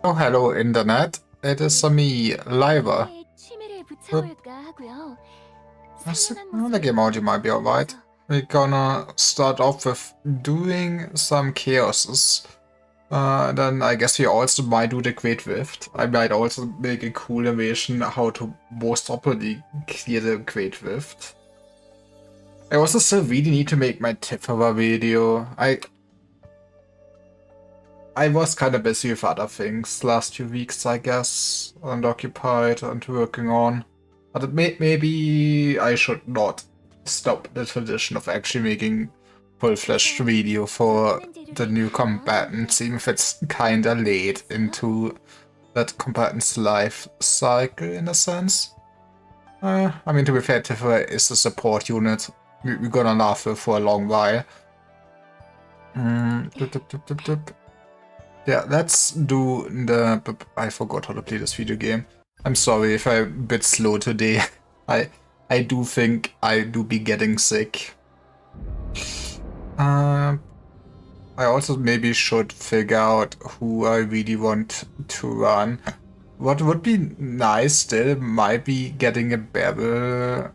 Oh, hello, Internet. It is me, Liva. The game audio might be alright. We're gonna start off with doing some chaoses. Then I guess we also might do the Great Rift. I might also make a cool animation how to most properly clear the Great Rift. I also still really need to make my Tifera video. I was kind of busy with other things last few weeks, I guess, and occupied and working on. But maybe I should not stop the tradition of actually making full-fledged video for the new combatants, even if it's kinda late into that combatant's life cycle in a sense. I mean, to be fair, Tifera is a support unit. We're gonna laugh with for a long while. Yeah, let's do the... I forgot how to play this video game. I'm sorry if I'm a bit slow today. I do think I do be getting sick. I also maybe should figure out who I really want to run. What would be nice still might be getting a barrel,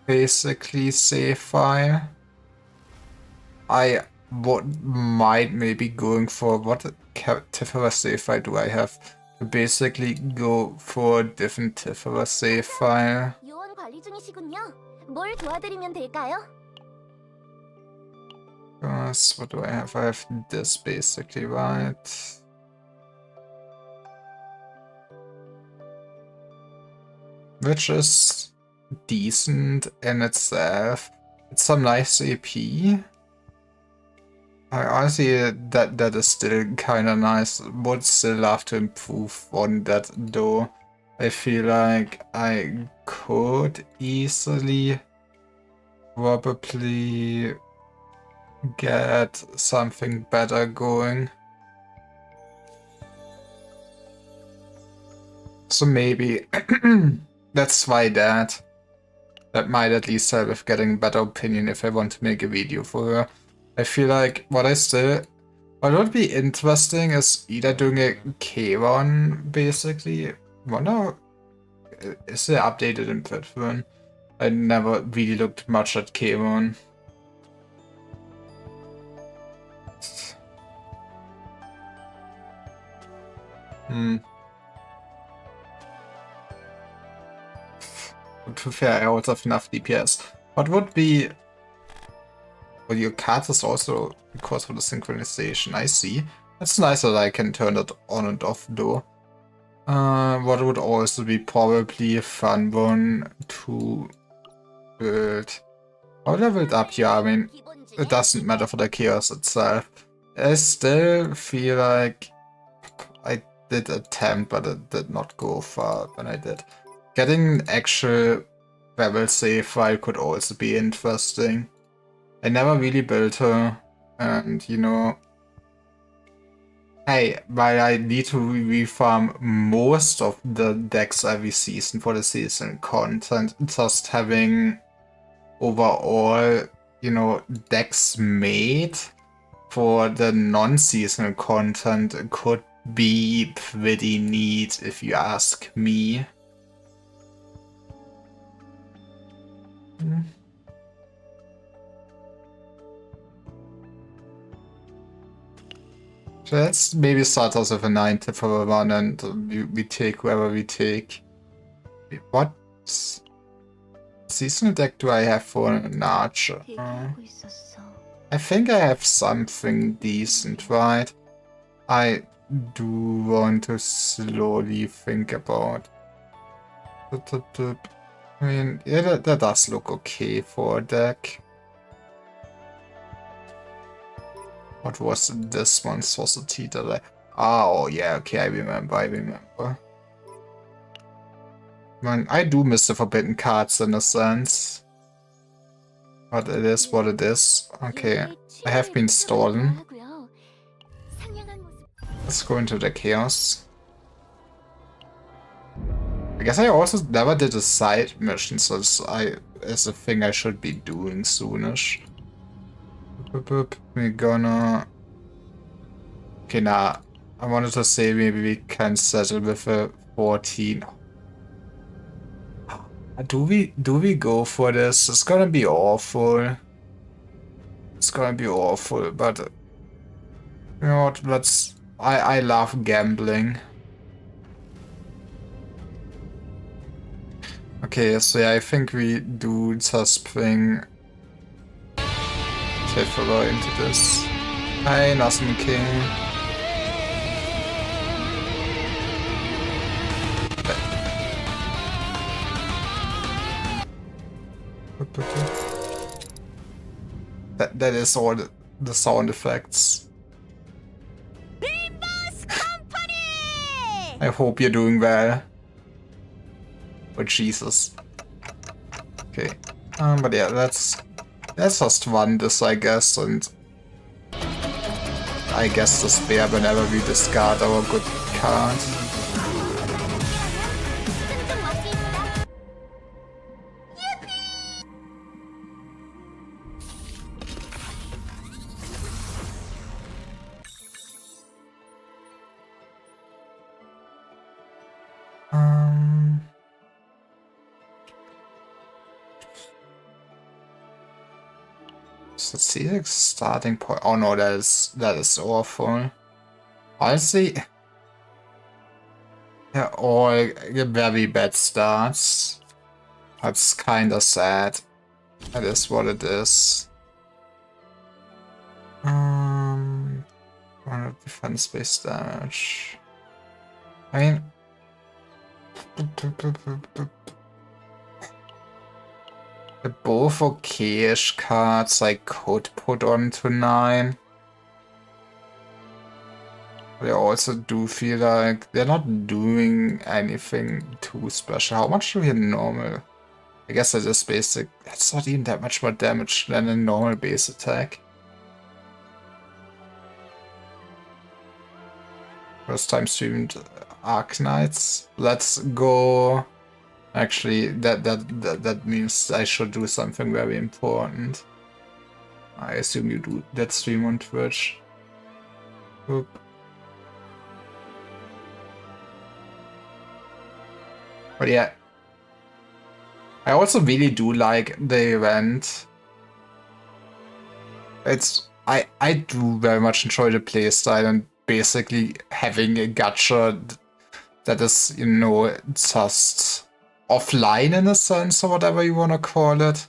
basically, save file. I might maybe going for what Tifera save file do I have? To basically go for a different Tifera save file. What do I have? I have this basically, right? Which is decent in itself. It's some nice AP. I honestly, that is still kind of nice. Would still love to improve on that though. I feel like I could easily probably get something better going. So maybe let's try that. That might at least help with getting a better opinion if I want to make a video for her. I feel like what would be interesting is either doing a K1 basically. Wonder, is it updated in Platform? I never really looked much at K1. To be fair, I also have enough DPS. What would be... Well, your card is also because of the synchronization, I see. It's nice that I can turn it on and off though. What would also be probably a fun one to build. How would I build up here? I mean, it doesn't matter for the chaos itself. I still feel like I did attempt, but it did not go far when I did. Getting an actual level save file could also be interesting. I never really built her, and you know, hey, while I need to refarm most of the decks every season for the season content, just having overall, you know, decks made for the non-seasonal content could be pretty neat if you ask me. So let's maybe start us with a 9 for a run and we take whoever we take. What seasonal deck do I have for an archer? I think I have something decent, right? I do want to slowly think about. I mean, yeah, that does look okay for a deck. What was this monstrosity that oh yeah, okay, I remember. Man, I do miss the forbidden cards in a sense. But it is what it is. Okay, I have been stolen. Let's go into the chaos. I guess I also never did a side mission, so it's a thing I should be doing soonish. We're gonna... Okay, nah. I wanted to say maybe we can settle with a 14. Do we go for this? It's gonna be awful. It's gonna be awful, but you know what? Let's. I love gambling. Okay, so yeah, I think we do just bring Tiffera into this. Hi, Nassim King. That is all the sound effects. I hope you're doing well. Oh Jesus. Okay. But yeah, let's just run this, I guess, and I guess the spare whenever we discard our good card. So let's see the starting point. Oh no, that is awful. Honestly, they're all very bad starts. That's kinda sad. That is what it is. 100 defense-based damage. I mean, they're both okay-ish cards I could put on to 9. But I also do feel like they're not doing anything too special. How much do we have normal? I guess that is basic. That's not even that much more damage than a normal base attack. First time streamed Arknights. Let's go. Actually, that means I should do something very important. I assume you do that stream on Twitch. Oop. But yeah, I also really do like the event. I do very much enjoy the playstyle and basically having a gacha that is, you know, just offline in a sense, or whatever you want to call it.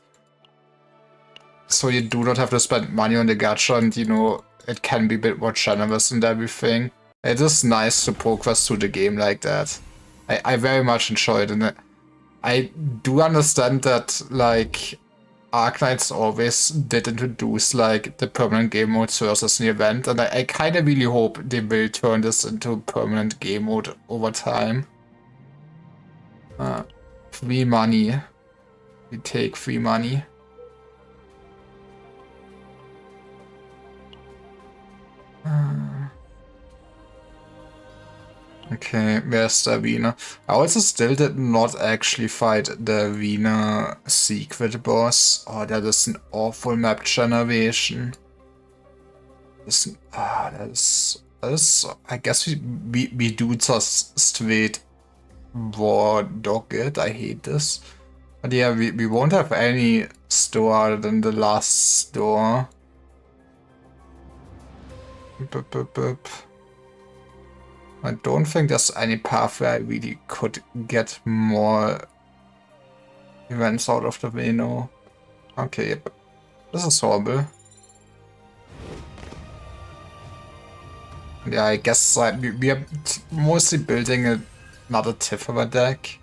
So you do not have to spend money on the gacha, and you know, it can be a bit more generous and everything. It is nice to progress through the game like that. I very much enjoy it, and I do understand that, like, Arknights always did introduce, like, the permanent game mode versus the event, and I kind of really hope they will turn this into permanent game mode over time. Free money. We take free money. Okay, where's the arena? I also still did not actually fight the arena secret boss. Oh, that is an awful map generation. That is. I guess we do just straight war dog it. I hate this. But yeah, we won't have any store other than the last store. I don't think there's any path where I really could get more events out of the menu. Okay, yep. This is horrible. Yeah, I guess we are mostly building another Tiffera deck.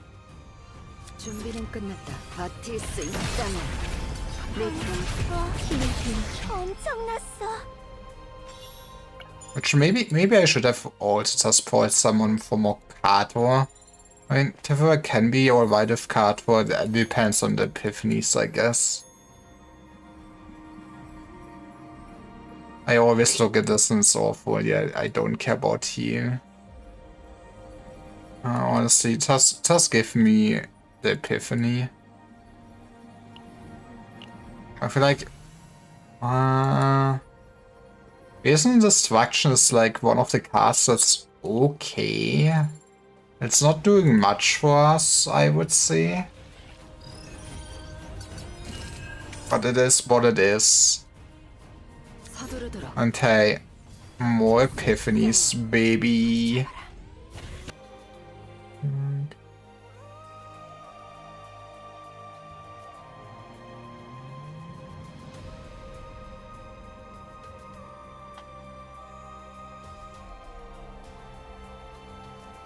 Which maybe I should have also just brought someone for more Kator. I mean, Tiffera can be alright with Kator, that depends on the epiphanies, I guess. I always look at this and it's awful. Yeah, I don't care about heal. Honestly, just give me the epiphany. I feel like... Isn't Destruction is like one of the cards that's okay? It's not doing much for us, I would say. But it is what it is. And hey, more epiphanies, baby.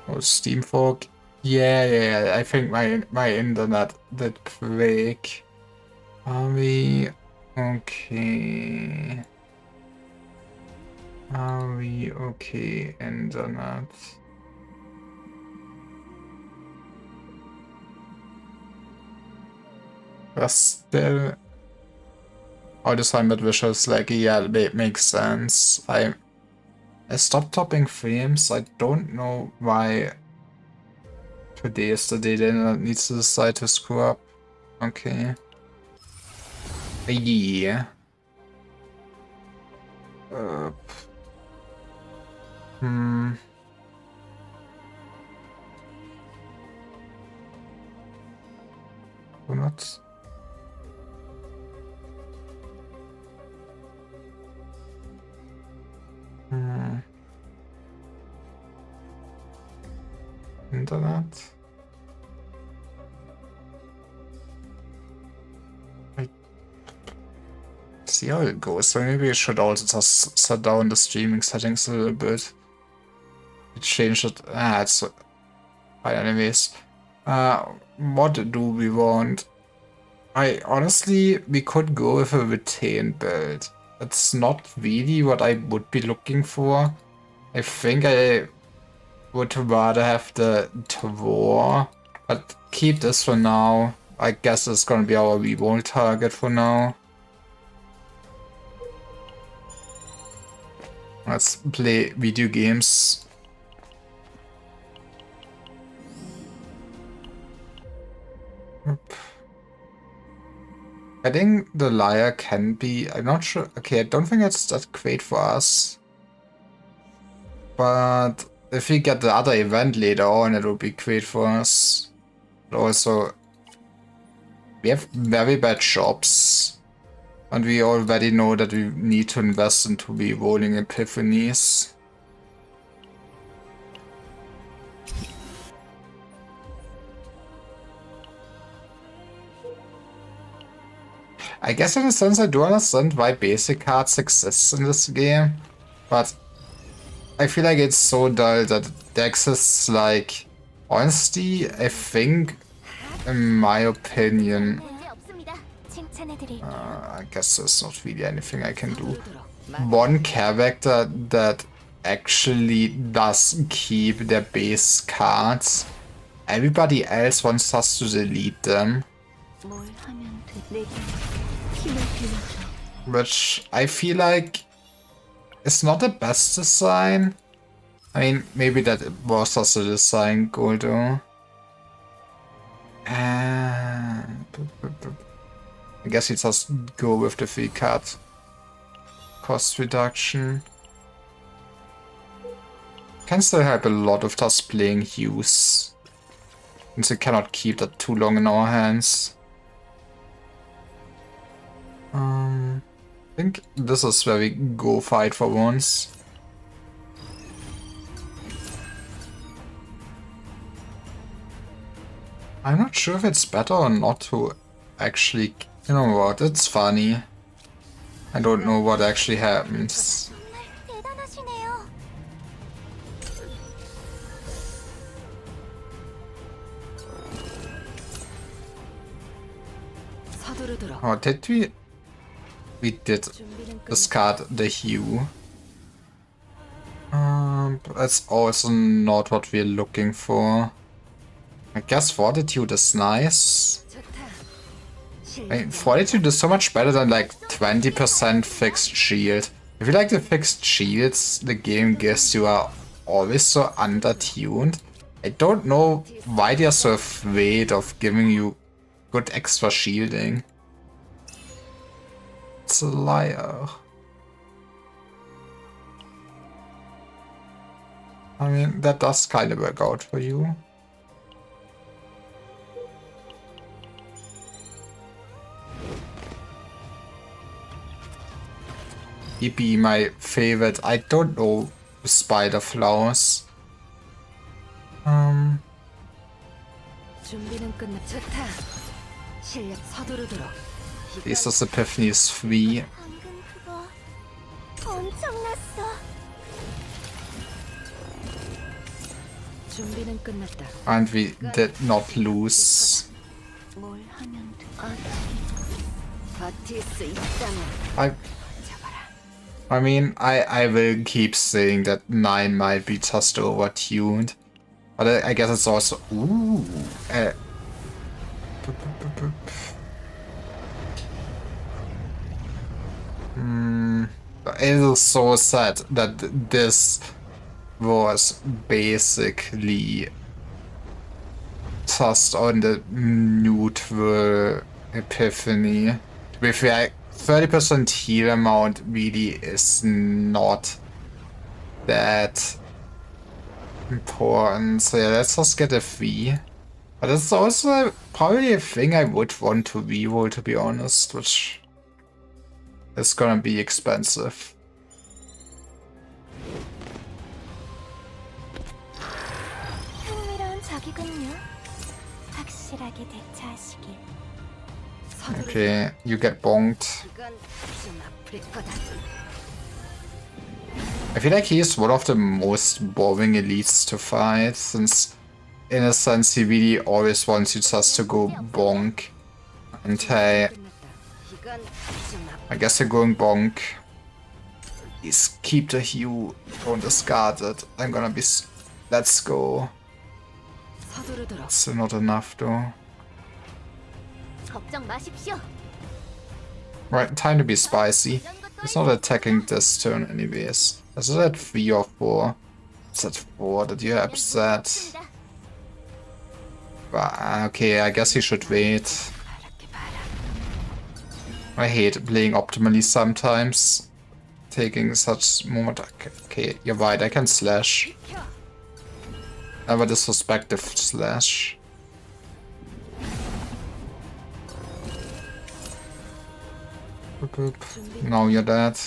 Oh, Steam Fog. Yeah, I think my internet did break. Are we okay? Are we okay, internet? But still, all the time that visuals like, yeah, it makes sense. I stopped topping frames. I don't know why today is the day the internet needs to decide to screw up. Okay. Yeah. Not. Internet. See how it goes. So maybe I should also just set down the streaming settings a little bit. It changed it. It's fine anyways. What do we want? Honestly, we could go with a retain build. That's not really what I would be looking for. I think I would rather have the Twar, but keep this for now. I guess it's gonna be our reroll target for now. Let's play video games. I think the Liar can be... I'm not sure... Okay, I don't think it's that great for us. But if we get the other event later on, it will be great for us. But also, we have very bad shops. And we already know that we need to invest into re-rolling epiphanies. I guess in a sense I do understand why basic cards exist in this game, but I feel like it's so dull that there exists like... Honestly, I think, in my opinion, I guess there's not really anything I can do. One character that actually does keep their base cards. Everybody else wants us to delete them. Which I feel like is not the best design. I mean, maybe that was just a design goal though. I guess we just go with the free card cost reduction. Can still help a lot of just playing Hughes, since we cannot keep that too long in our hands. I think this is where we go fight for once. I'm not sure if it's better or not to actually... You know what, it's funny. I don't know what actually happens. Oh, did we... We did discard the hue. That's also not what we're looking for. I guess Fortitude is nice. I mean, Fortitude is so much better than like 20% fixed shield. I feel like the fixed shields the game gives you are always so undertuned. I don't know why they're so afraid of giving you good extra shielding. It's a liar. I mean, that does kind of work out for you. Yippee, my favorite. I don't know spider flowers. Jesus Epiphany is 3. And we did not lose. I mean, I will keep saying that 9 might be just overtuned. But I guess it's also... Ooh. It is so sad that this was basically just on the neutral Epiphany. To be fair, 30% heal amount really is not that important. So yeah, let's just get a V. But it's also probably a thing I would want to reroll, to be honest, which is gonna be expensive. Okay, you get bonked. I feel like he's one of the most boring elites to fight, since in a sense he really always wants you just to go bonk. And hey, I guess you're going bonk. Please keep the hue, don't discard it. I'm gonna be... Let's go. Still not enough though. Right, time to be spicy. It's not attacking this turn anyways. Is it at 3 or 4? It's at 4 that you're upset. But, okay, I guess you should wait. I hate playing optimally sometimes. Taking such moment. Okay, you're right, I can slash. Never disrespect the slash. Now you're dead.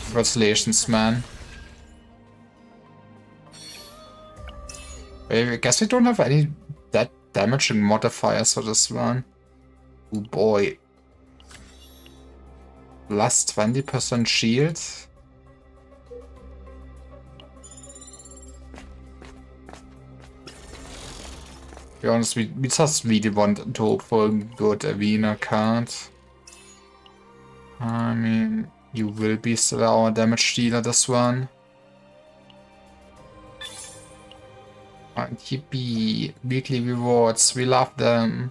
Congratulations, man. I guess we don't have any that damaging modifiers for this one. Oh boy. Plus 20% shield. To be honest, we just really want to hope for a good arena card. I mean, you will be still our damage dealer this one. And yippee, weekly rewards, we love them.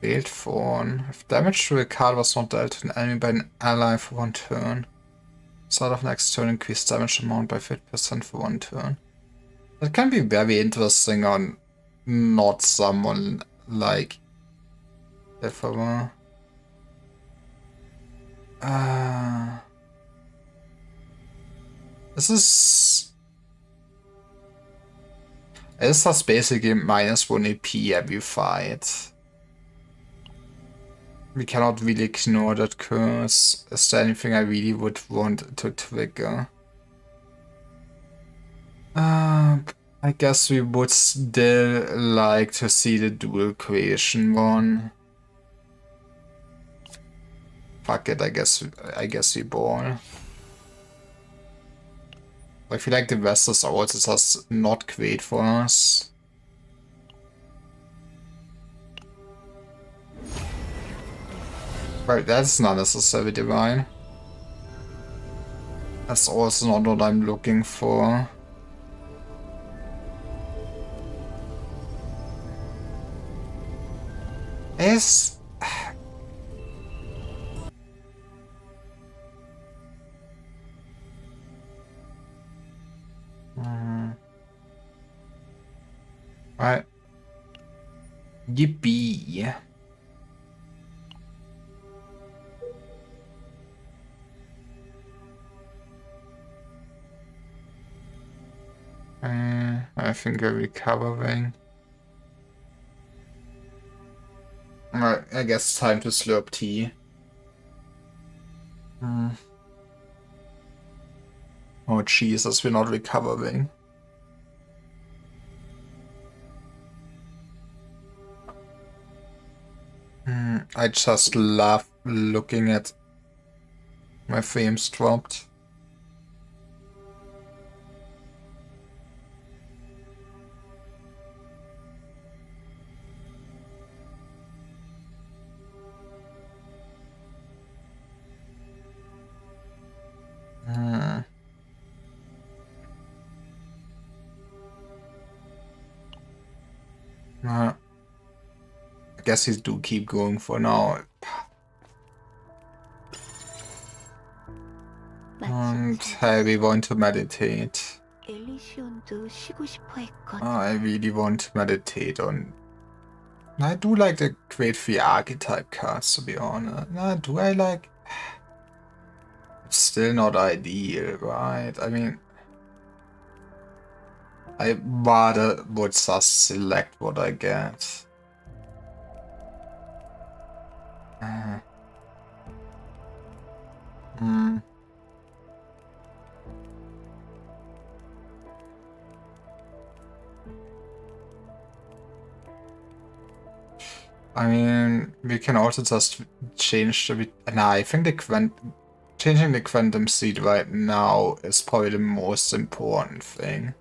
Failed Thorn. If damage to a card was not dealt to an enemy by an ally for 1 turn. Start of next turn, increase damage amount by 50% for 1 turn. That can be very interesting on not someone like Ifava. This is... It's just basically -1 AP every fight. We cannot really ignore that curse. Is there anything I really would want to trigger? I guess we would still like to see the dual creation one. Fuck it, I guess we ball. I feel like the rest is also just not great for us. Right, that's not necessarily divine. That's also not what I'm looking for. Is... Right. Yippee. I think we're recovering. I guess it's time to slurp tea. Oh Jesus, we're not recovering. I just love looking at my frames dropped. I guess he do keep going for now. And I want to meditate. I really want to meditate on. I do like the Great Free Archetype cards, to be honest. Do I like? It's still not ideal, right? I mean, I rather would just select what I get. I mean, we can also just change the... Nah, I think changing the quantum seed right now is probably the most important thing.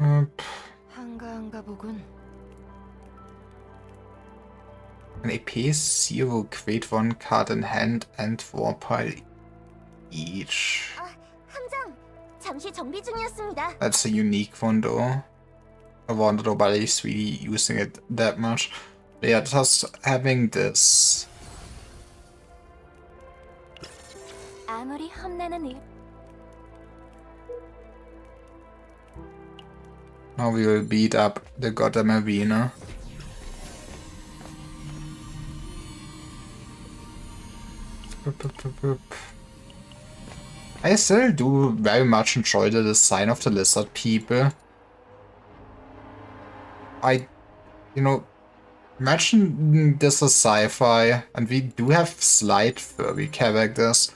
An AP 0, create 1 card in hand and 4 pile each. That's a unique one though. I wonder nobody's really using it that much. But yeah, just having this. Now we will beat up the goddamn arena. I still do very much enjoy the design of the lizard people. Imagine this is sci-fi, and we do have slight furry characters.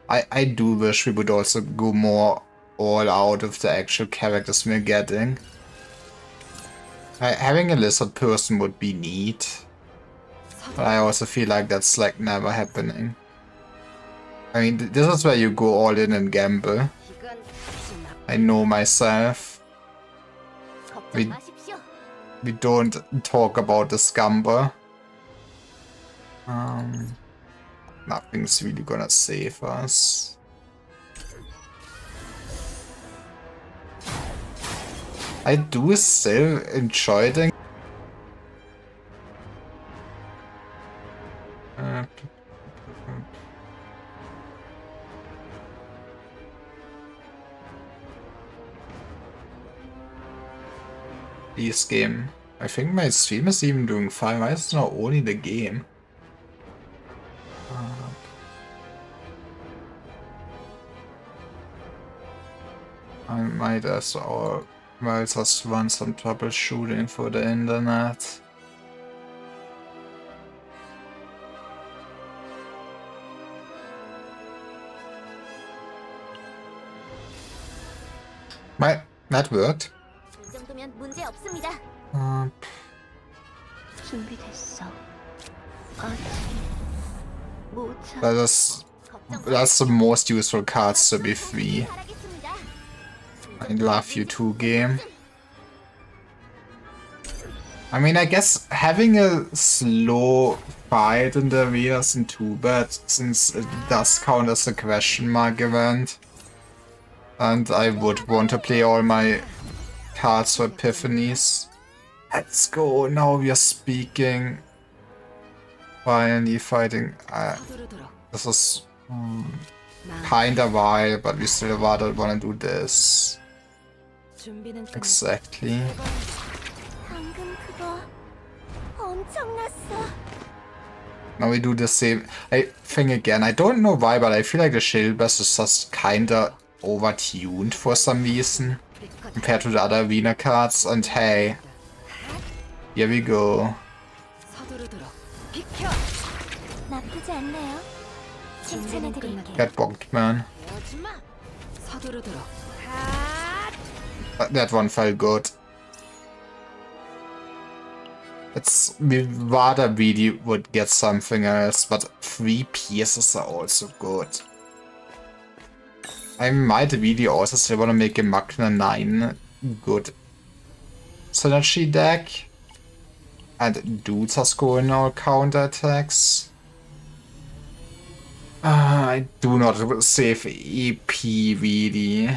I do wish we would also go more all out of the actual characters we're getting. Having a lizard person would be neat, but I also feel like that's like never happening. I mean, this is where you go all in and gamble. I know myself. We don't talk about the scumber. Nothing's really gonna save us. I do still enjoy the this game. I think my stream is even doing fine. Why is it not only the game? I might as well just run some troubleshooting for the internet. That worked. That's the most useful cards to be free. I love you too, game. I mean, I guess having a slow fight in the arena isn't too bad, since it does count as a question mark event. And I would want to play all my cards for epiphanies. Let's go, now we are speaking. Finally fighting. This is kinda wild, but we still rather wanna do this. Exactly. Now we do the same thing again. I don't know why, but I feel like the Shield Bass is just kinda overtuned for some reason compared to the other arena cards. And hey, here we go. Get bonked, man. That one felt good. It's rather really would get something else, but 3 pieces are also good. I might really also still want to make a Magna 9 good synergy deck. And dudes are scoring all counter attacks. I do not save EP really.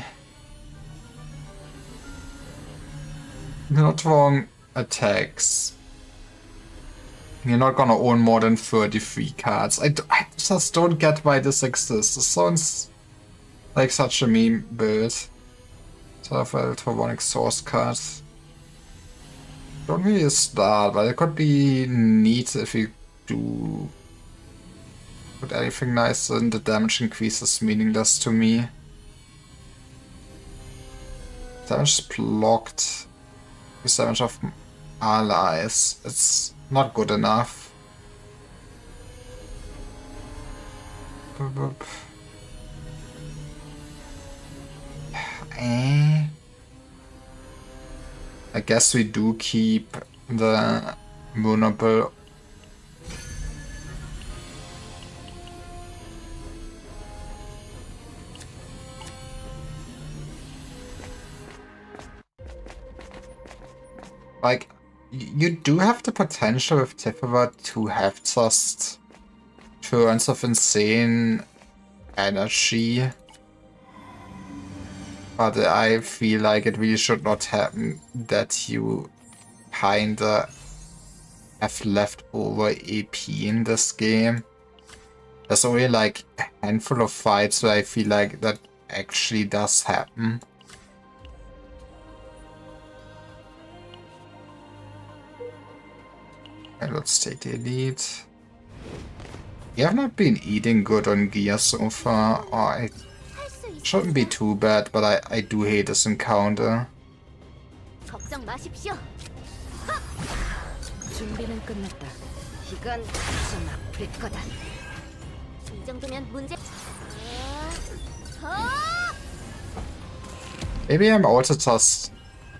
Not wrong attacks. You're not gonna own more than 33 cards. I just don't get why this exists. This sounds like such a meme build. So I've for one exhaust card. Don't really start, but it could be neat if you do put anything nice in. The damage increase is meaningless to me. Damage is blocked. With damage of allies. It's not good enough. I guess we do keep the vulnerable. Like, you do have the potential with Tiffer to have just turns of insane energy. But I feel like it really should not happen that you kinda have leftover AP in this game. There's only like a handful of fights where I feel like that actually does happen. And let's take the elite. You have not been eating good on gear so far. Oh, it shouldn't be too bad, but I do hate this encounter. Maybe I'm also just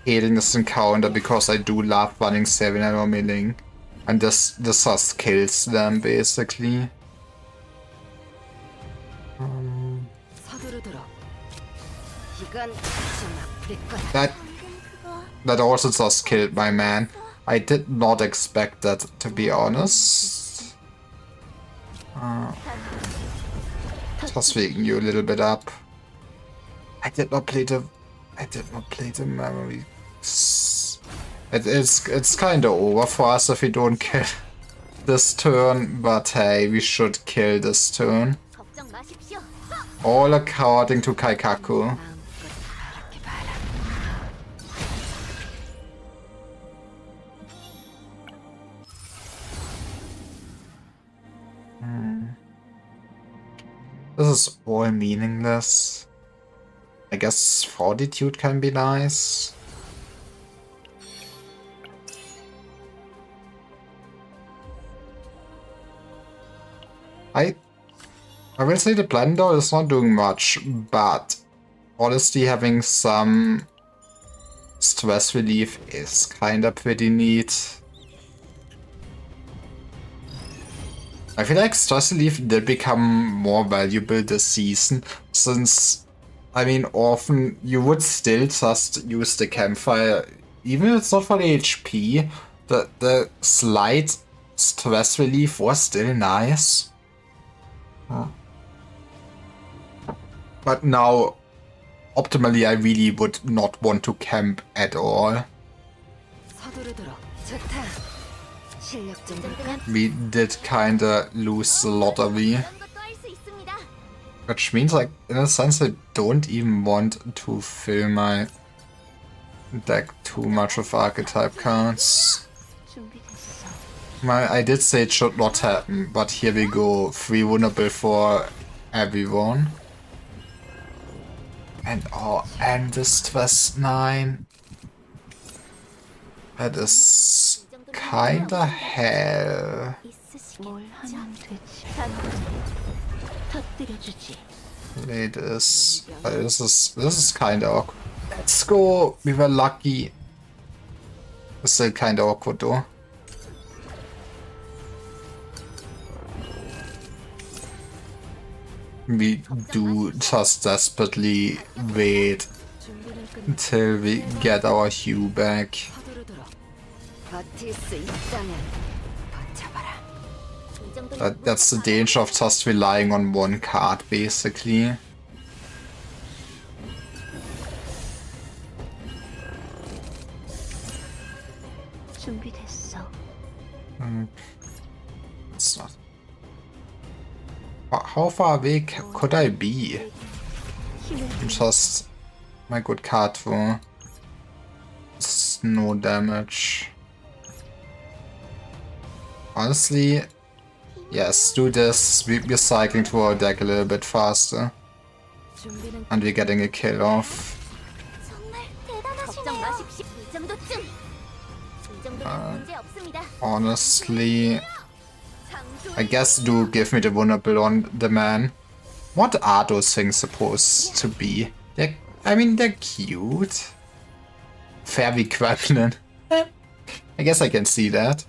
hating this encounter because I do love running 7 arrow milling. And this just kills them, basically. That also just killed my man. I did not expect that, to be honest. Just waking you a little bit up. I did not play the memory. It's kinda over for us if we don't kill this turn, but hey, we should kill this turn. All according to Kaikaku. This is all meaningless. I guess Fortitude can be nice. I will say the blender is not doing much, but honestly having some stress relief is kinda pretty neat. I feel like stress relief did become more valuable this season, since, I mean, often you would still just use the campfire, even if it's not for the HP, the slight stress relief was still nice. But now, optimally, I really would not want to camp at all. We did kinda lose the lottery. Which means, like, in a sense, I don't even want to fill my deck too much with archetype cards. I did say it should not happen, but here we go. 3 vulnerable for everyone. And this twist 9. That is kinda hell. This is kinda awkward. Let's go. We were lucky. It's still kinda awkward though. We do just desperately wait until we get our hue back. That's the danger of just relying on one card, basically. It's not. How far away could I be? Just my good card for no damage. Honestly, yes, do this. We're cycling to our deck a little bit faster. And we're getting a kill off. Honestly, I guess do give me the vulnerable on the man. What are those things supposed to be? I mean, they're cute. Fairy Gremlin. I guess I can see that.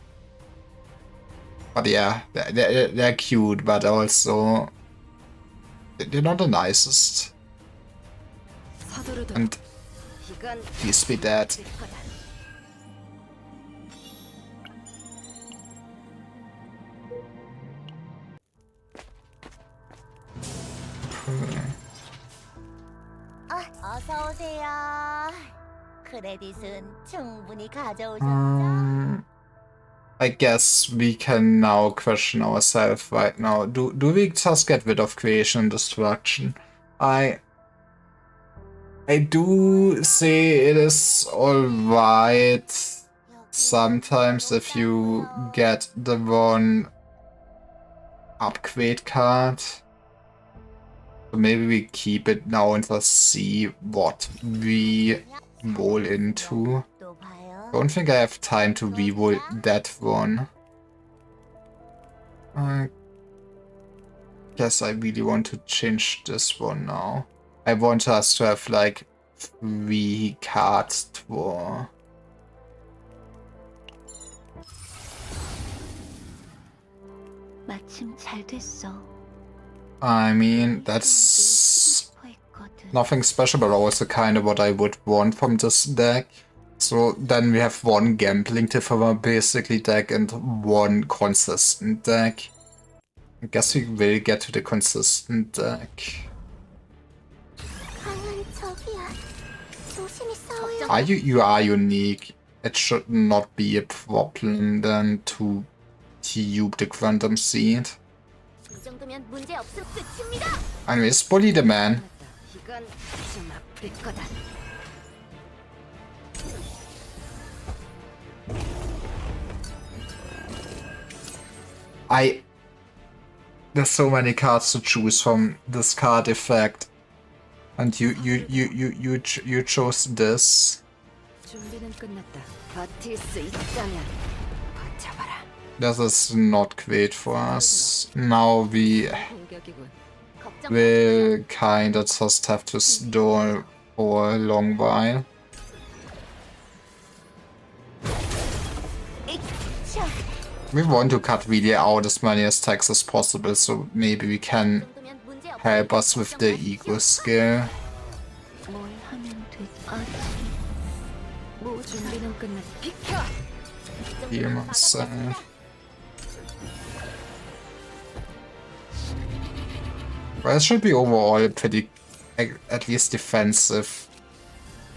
But yeah, they're cute, but also they're not the nicest. And please be dead. I guess we can now question ourselves right now. Do we just get rid of creation and destruction? I do say it is alright sometimes if you get the wrong upgrade card. So maybe we keep it now and just see what we roll into. Don't think I have time to reroll that one. I guess I really want to change this one now. I want us to have like 3 cards draw. I mean, that's nothing special, but also kind of what I would want from this deck. So then we have 1 gambling tip from our basically deck and 1 consistent deck. I guess we will get to the consistent deck. You are unique. It should not be a problem then to tube the Quantum Seed. Anyways, bully the man. There's so many cards to choose from this card effect, and you chose this. This is not great for us. Now we will kinda just have to stall for a long while. We want to cut really out as many attacks as possible, so maybe we can help us with the ego skill. Heal myself. Well, it should be overall a pretty, at least defensive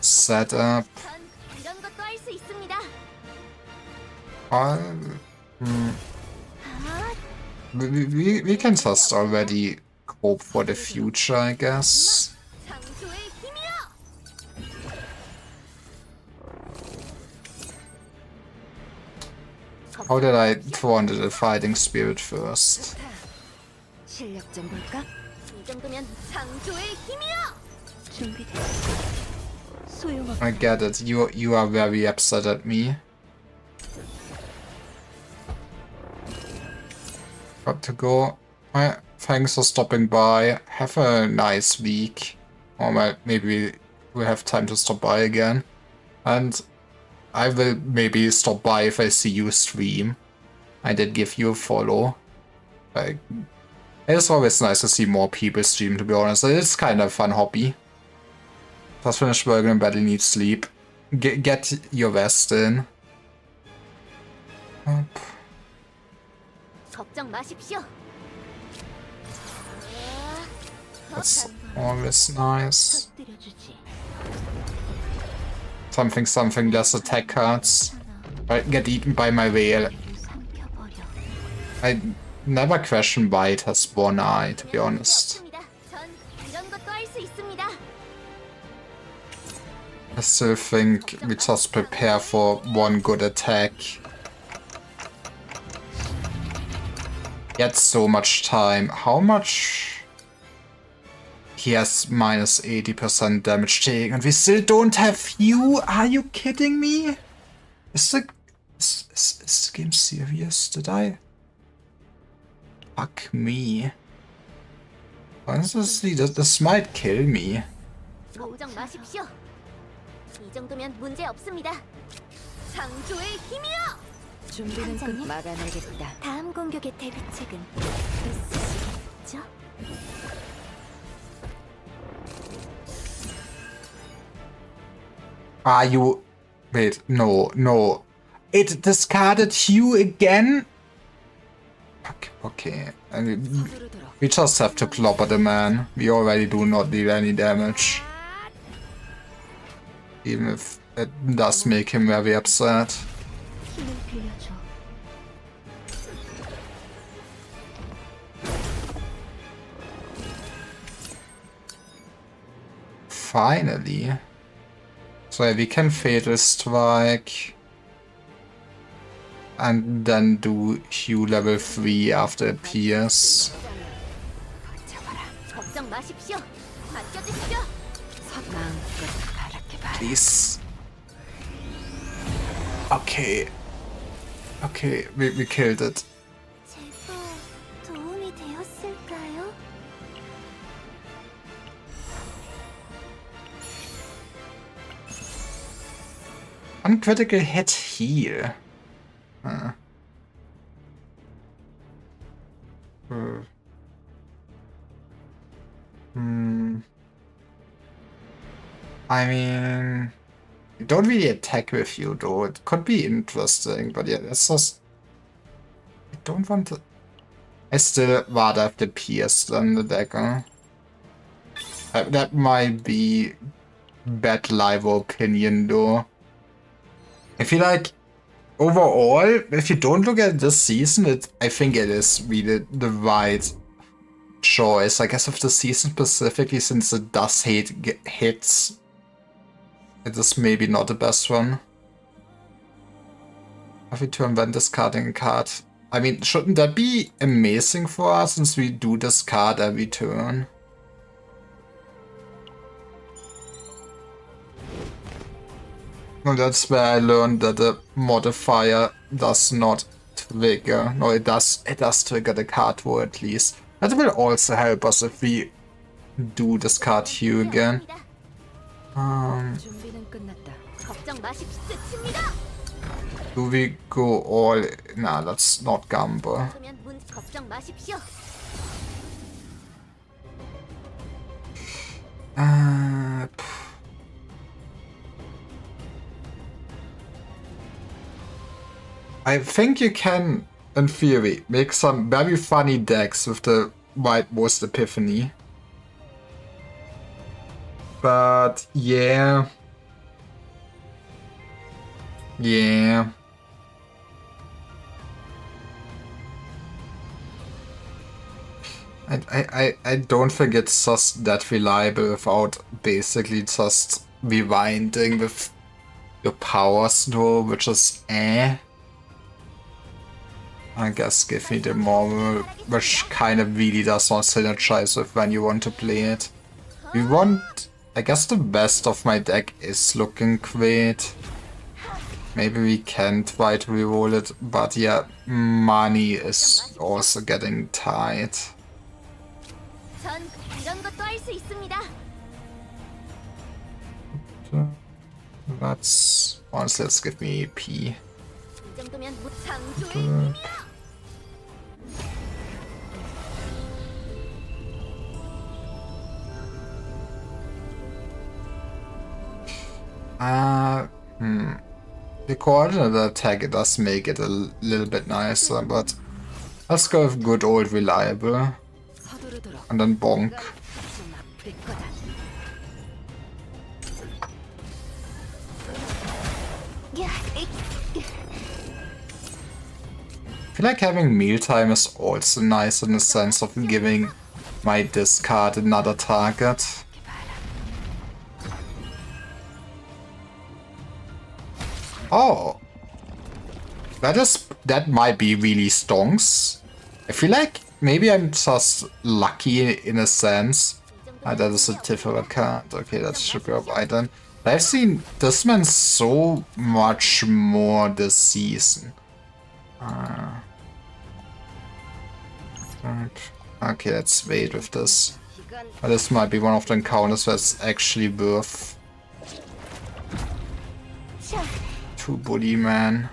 setup. We can just already hope for the future, I guess. How did I throw under the fighting spirit first? 실력 좀 볼까? 이 정도면 창조의 힘이야. 준비됐어. 소용없어. I get it. You are very upset at me. Got to go. Thanks for stopping by. Have a nice week. Or maybe we'll have time to stop by again. And I will maybe stop by if I see you stream. I did give you a follow. It's always nice to see more people stream, to be honest. It's kind of a fun hobby. Just finished work and badly need sleep. Get your rest in. 걱정 마십시오. That's always nice. 터뜨려주지. Something less attack cards. I get eaten by my whale. 삼켜버려. I never question why it has one eye, to be honest. 전 이런 것도 할 수 있습니다. I still think we just prepare for one good attack. Get so much time. How much? He has minus 80% damage taken, and we still don't have you? Are you kidding me? Is the game serious? Did I? Fuck me. Honestly, this might kill me. 걱정 마십시오. 이 정도면 문제 없습니다. 창조의 힘이요. 준비는 끝 막아내겠다. 다음 공격의 대비책은 있으시겠죠? Are you... Wait, no. It discarded you again? Okay. I mean, we just have to clobber the man. We already do not deal any damage. Even if it does make him very upset. 힘을 빌려줘. Finally. So yeah, we can Fatal Strike. And then do Hue level 3 after it appears. 걱정 마십시오. 맡겨주십시오. 마음껏 바랄게. Please. Okay, we killed it. 제가 도움이 되었을까요? Uncritical hit heal. I mean, we don't really attack with you though. It could be interesting, but yeah, that's just... I don't want to... I still rather have the pierce than the dagger. That might be bad live opinion though. I feel like overall, if you don't look at this season, I think it is really the right choice. I guess of the season specifically, since it does hate hits, it is maybe not the best one. Every turn when discarding a card. I mean, shouldn't that be amazing for us since we do discard every turn? And that's where I learned that the modifier does not trigger. No, it does trigger the card draw at least. That will also help us if we do discard Hue again. Do we go all... Nah, let's not gamble. I think you can, in theory, make some very funny decks with the White Most Epiphany. But yeah. I don't think it's just that reliable without basically just rewinding with your powers though, which is I guess give me the Marvel, which kind of really does not synergize with when you want to play it. We want... I guess the best of my deck is looking great. Maybe we can try to reroll it, but yeah, money is also getting tight. 전 이런 것도 할 수 있습니다. Let's give me P. 이 정도면 창조의 힘이야. The coordinate attack, it does make it a little bit nicer, but let's go with good old reliable. And then bonk. I feel like having mealtime is also nice in the sense of giving my discard another target. Oh, that might be really stonks. I feel like maybe I'm just lucky in a sense. That is a different card. Okay, that should be alright then. I've seen this man so much more this season. Okay, let's wait with this. This might be one of the encounters that's actually worth. Too bully, man.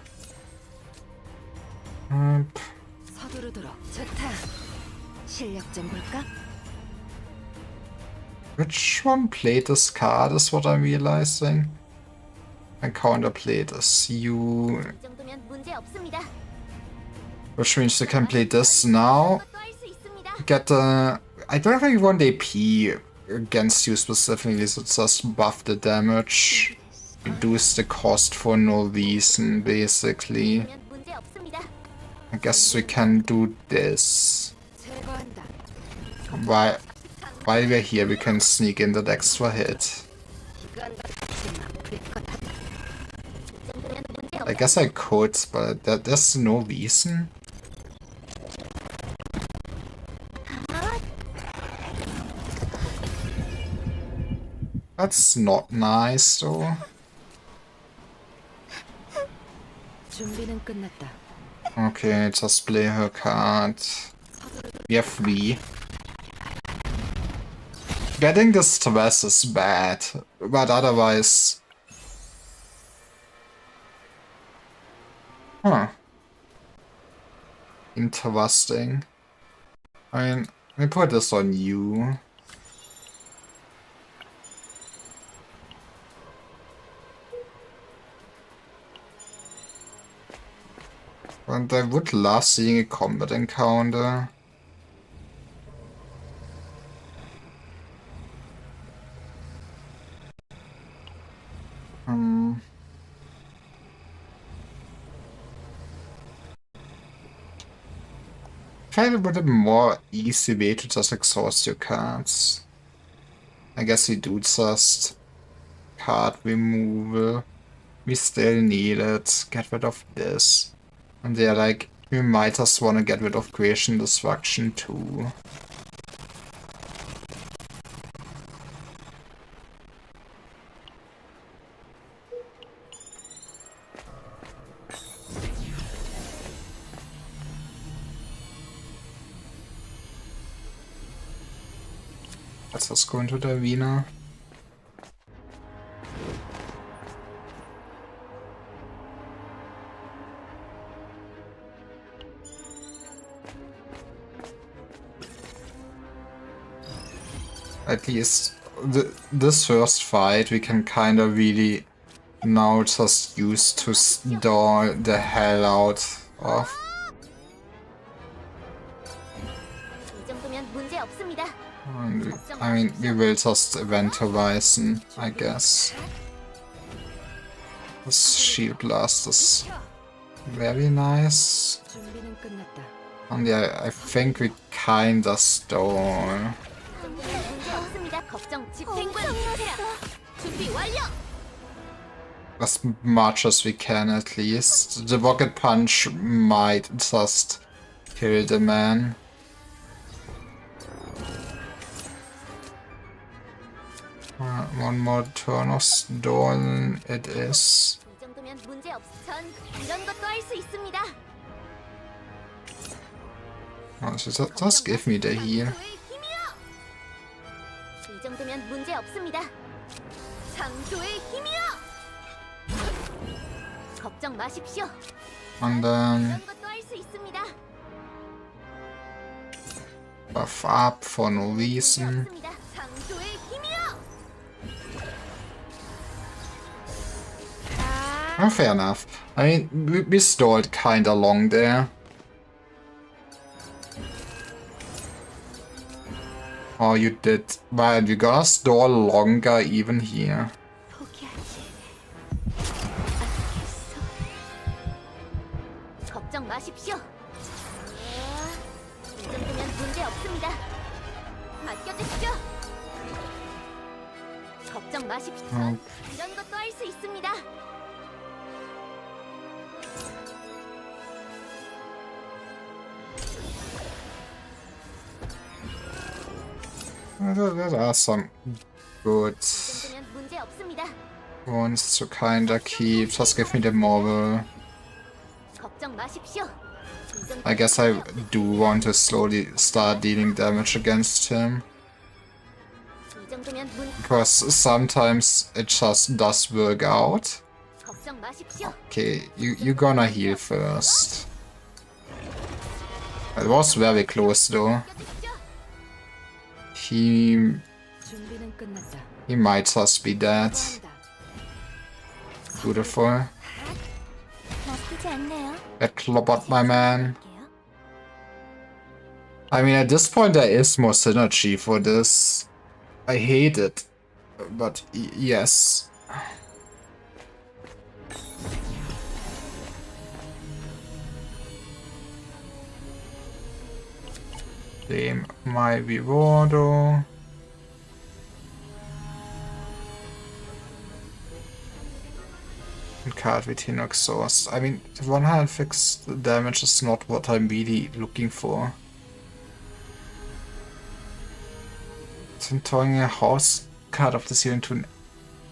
Which one played this card is what I'm realizing. And counter played is you. 이 정도면 문제 없습니다. Which means you can play this now. 것도 할 수 있습니다. Get the... I don't think you want AP against you specifically, so just buff the damage. Reduce the cost for no reason, basically. 그러면 문제 없습니다. I guess we can do this. While we're here, we can sneak in that extra hit. I guess I could, but there's no reason. That's not nice, though. 준비는 끝났다. Okay, just play her card. We have 3. Getting the stress is bad, but otherwise... Huh. Interesting. I mean, let me put this on you. And I would love seeing a combat encounter. Kind of with a more easy way to just exhaust your cards. I guess we do just card removal. We still need it. Get rid of this. And they're like, we might just want to get rid of creation destruction too. Let's just go into the arena. At least this first fight we can kind of really now just use to stall the hell out of. 이 정도면 문제 없습니다. I mean, we will just event Horizon, I guess. This shield blast is very nice. 준비는 끝났다. And yeah, I think we kinda stole. 문제 없습니다. 걱정 집행관 해라. 준비 완료. as much as we can at least. The rocket punch might just kill the man. One more turn of stolen it is. 이 정도면 문제 없. 전 이런 것도 할 수 있습니다. Oh, just give me the heal. 창조의 힘이여. 이 정도면 문제 없습니다. 창조의 힘이여. 걱정 마십시오. And then 이런 것도 할 수 있습니다. buff up for no reason. 없습니다. 창조의 힘이여. Oh, fair enough. I mean, we stalled kinda long there. Oh, you did. Well, we gotta stall longer even here. 포기하지 않겠어. 걱정 마십시오. 이 정도면 문제 없습니다. 맡겨주시죠. 걱정 마십시오. 이런 것도 할 수 있습니다. There are some good 이 정도면 문제 없습니다. ones to kinda keep. Just give me the marble. 걱정 마십시오. 이 정도면 I guess I do want to slowly start dealing damage against him. 이 정도면 Because sometimes it just does work out. 걱정 마십시오. Okay, you gonna heal first. It was very close though. 맡겨주시죠. 준비는 끝났다. He might just be dead. Beautiful. 나쁘지 않네요. Get clobbered, my man. I mean, at this point there is more synergy for this. I hate it, but yes. Claim my rewardo. And card with Hino exhaust. I mean, 100 fixed damage is not what I'm really looking for. Centauring a house card of the season to an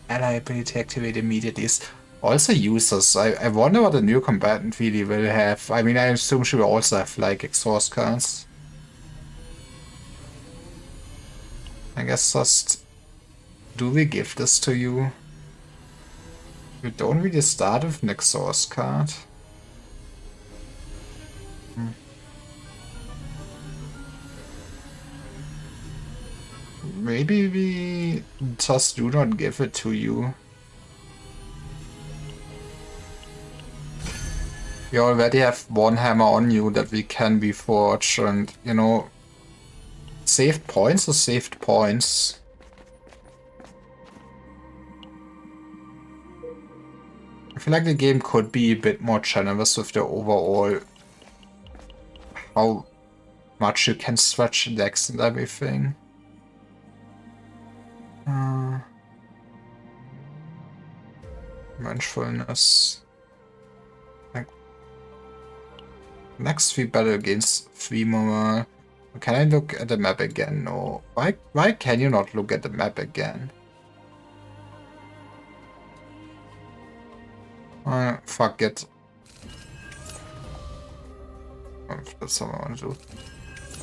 ally ability activate immediately is also useless. I wonder what the new combatant really will have. I mean, I assume she will also have like exhaust cards. I guess just do we give this to you? You don't really start with an exhaust card. Maybe we just do not give it to you. We already have one hammer on you that we can be forged, and you know, saved points are saved points. I feel like the game could be a bit more generous with the overall how much you can stretch decks and everything. Vengefulness. Like, next we battle against 3 more. Can I look at the map again? No. Why can you not look at the map again? Fuck it. Oh, that's what I want to do.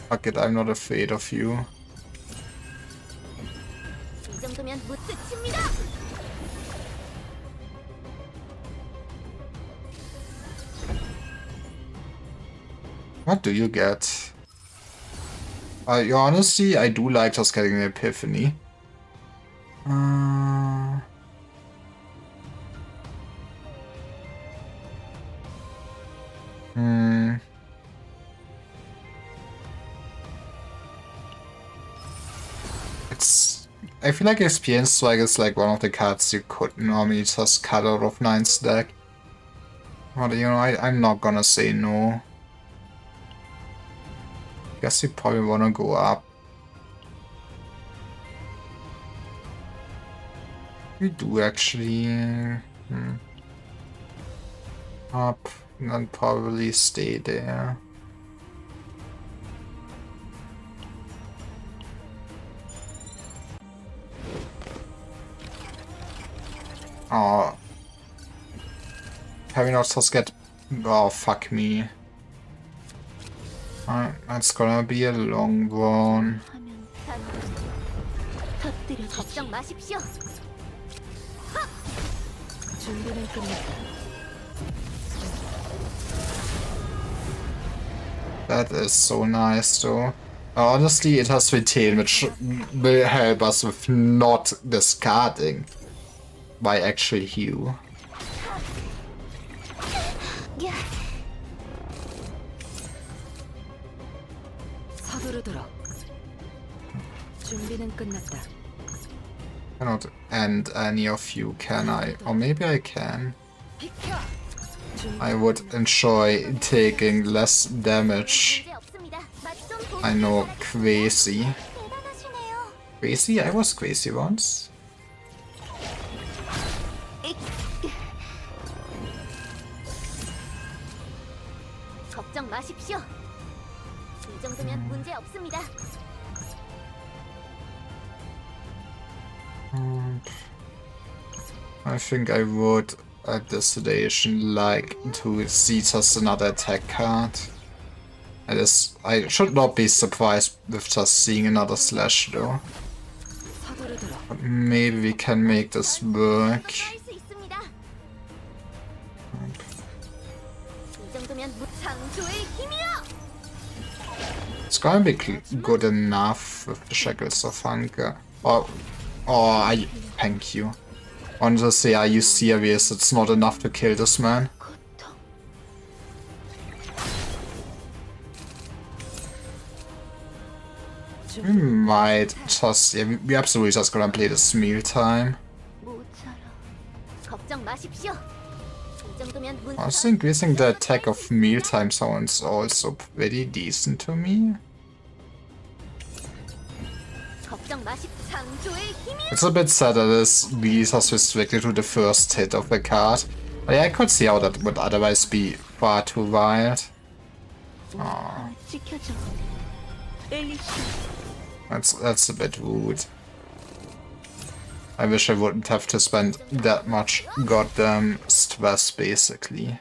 Fuck it, I'm not afraid of you. 이 정도면 무트칩니다. What do you get? Honestly, I do like just getting an epiphany. I feel like Experience Strike is like one of the cards you could normally just cut out of 9's deck. But you know, I'm not gonna say no. Guess you probably wanna go up. We do actually. Up and then probably stay there. Oh. Can we not just get... Oh, fuck me. That's gonna be a long one. 하면 터뜨려 걱정 마십시오. 준비는 끝났다. That is so nice though. Honestly, it has retain, which will help us with not discarding by actual heal. 서두르도록. 준비는 끝났다. Cannot end any of you, can I? Or maybe I can. I would enjoy taking less damage. 문제 없습니다. 맛좀 보세요. I know, crazy. 대단하시네요. Crazy? I was crazy once. 걱정 마십시오. 이 정도면 문제 없습니다. I think I would at this station like to see just another attack card. I should not be surprised with just seeing another slash though. 서두르도록. But maybe we can make this work. 할 수 있습니다. 이 정도면 창조의 힘이요. It's gonna be good enough with the shackles of hunger. Thank you. Honestly, are you serious? It's not enough to kill this man. 고통. We might just, yeah, we absolutely just gonna play this mealtime. 모처럼 걱정 마십시오. 이 정도면 I was increasing the attack of mealtime sounds also pretty decent to me. 걱정 마십시오. 창조의 힘이요. It's a bit sad that this beast has restricted to the first hit of the card. But yeah, I could see how that would otherwise be far too wild. 지켜줘. 앨리시. That's a bit rude. I wish I wouldn't have to spend that much goddamn stress, basically.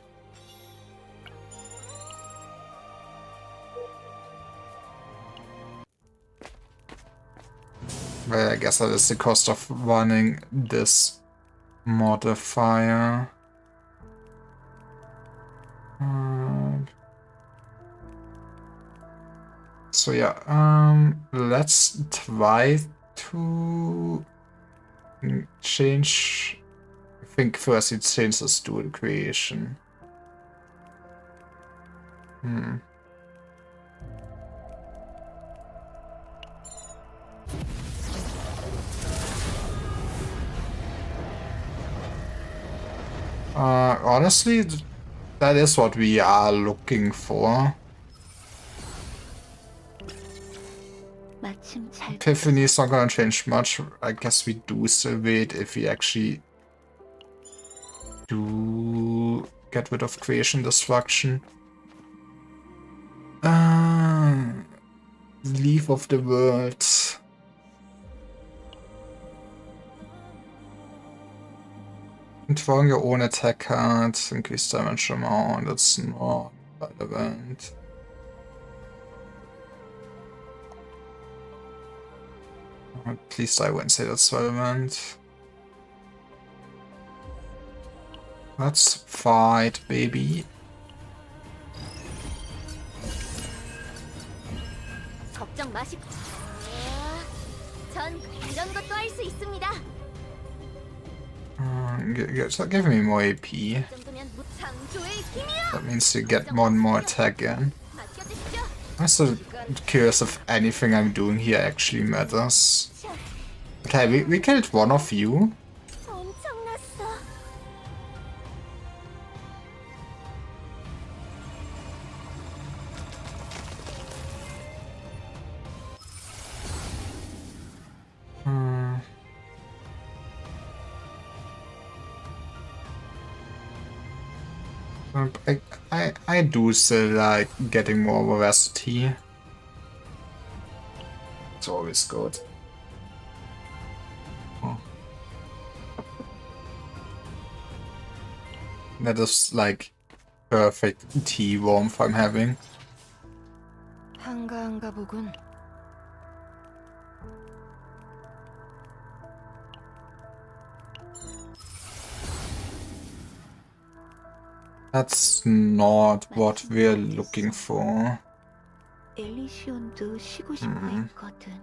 Well, I guess that is the cost of running this modifier. So yeah, let's try to change. I think first it changes dual creation. Honestly, that is what we are looking for. 마침 잘 Epiphany's not gonna change much. I guess we do still wait if we actually do get rid of creation destruction. Leave of the world. Drawing your own attack card, increase damage amount, that's not relevant. At least I wouldn't say that's relevant. Let's fight, baby. 걱정 마십시오. 전 이런 것도 할 수 있습니다. Give me more AP. 이 정도면 창조의 힘이요. That means you get more and more attack in. 맡겨주십시오. I'm still curious if anything I'm doing here actually matters. Okay, we killed one of you. 엄청났어. I do still like getting more veracity. It's always good. Oh. That is like perfect tea warmth I'm having. 한가한가 보군. That's not what we're looking for. 엘리시온도 쉬고 싶어 했거든.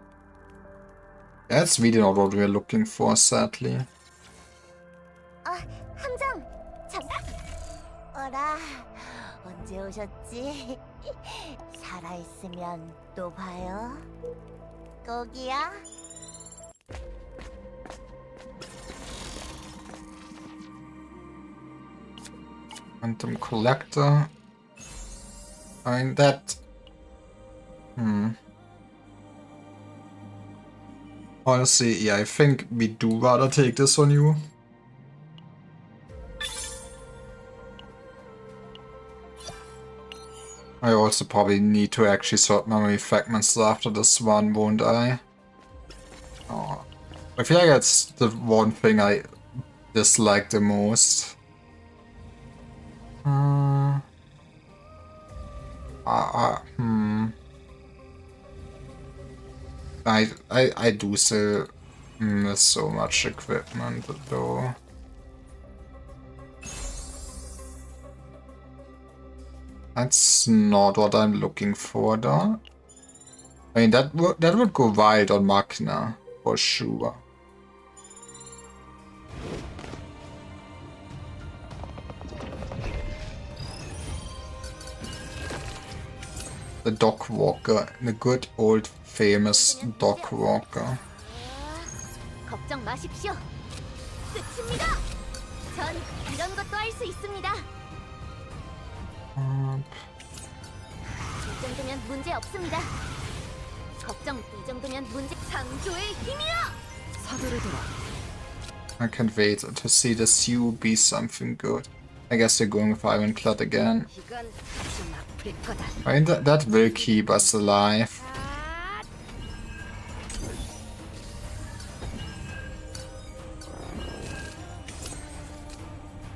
That's really not what we're looking for, sadly. 아, 함장! 잠깐! 어라, 언제 오셨지? 살아있으면 또 봐요. 거기야? Quantum Collector. I mean, that... Honestly, yeah, I think we do rather take this on you. I also probably need to actually sort memory fragments after this one, won't I? Oh. I feel like that's the one thing I dislike the most. I do still miss so much equipment though. That's not what I'm looking for though. I mean that would go wild on Magna for sure. The Dog Walker, the good old famous Dog Walker. 걱정 마십시오. 끝입니다. 전 이런 것도 할 수 있습니다. 이 정도면 문제 없습니다. 걱정 이 정도면 문제 창조의 힘이야. 서두르더라. I can't wait to see the Sioux be something good. I guess they're going with Ironclad again. 이건 좀 아플 거다. I mean, that will keep us alive.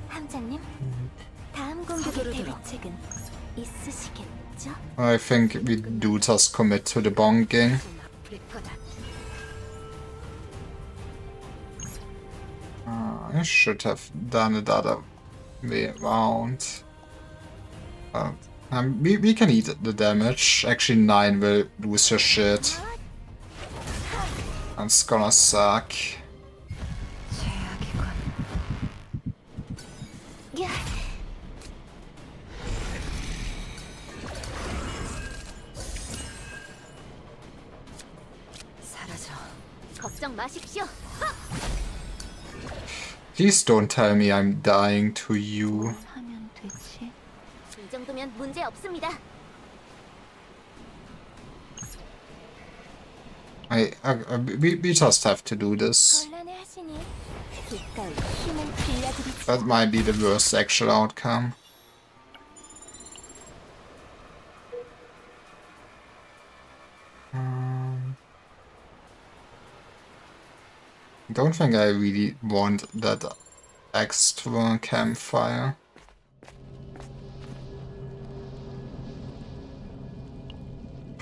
함장님, 다음 공격의 대비책은 있으시겠죠? I think we do just commit to the bonking. 좀 아플 거다. I should have done it other way around. We can eat the damage. Actually, 9 will lose her shit. That's gonna suck. 최악이군. 야, 사라져. 걱정 마십시오. Please don't tell me I'm dying to you. 하면 되지? 이 정도면 문제 없습니다. We just have to do this. 곤란해하시니 기꺼이 힘을 빌려드리죠. That might be the worst actual outcome. I don't think I really want that extra campfire.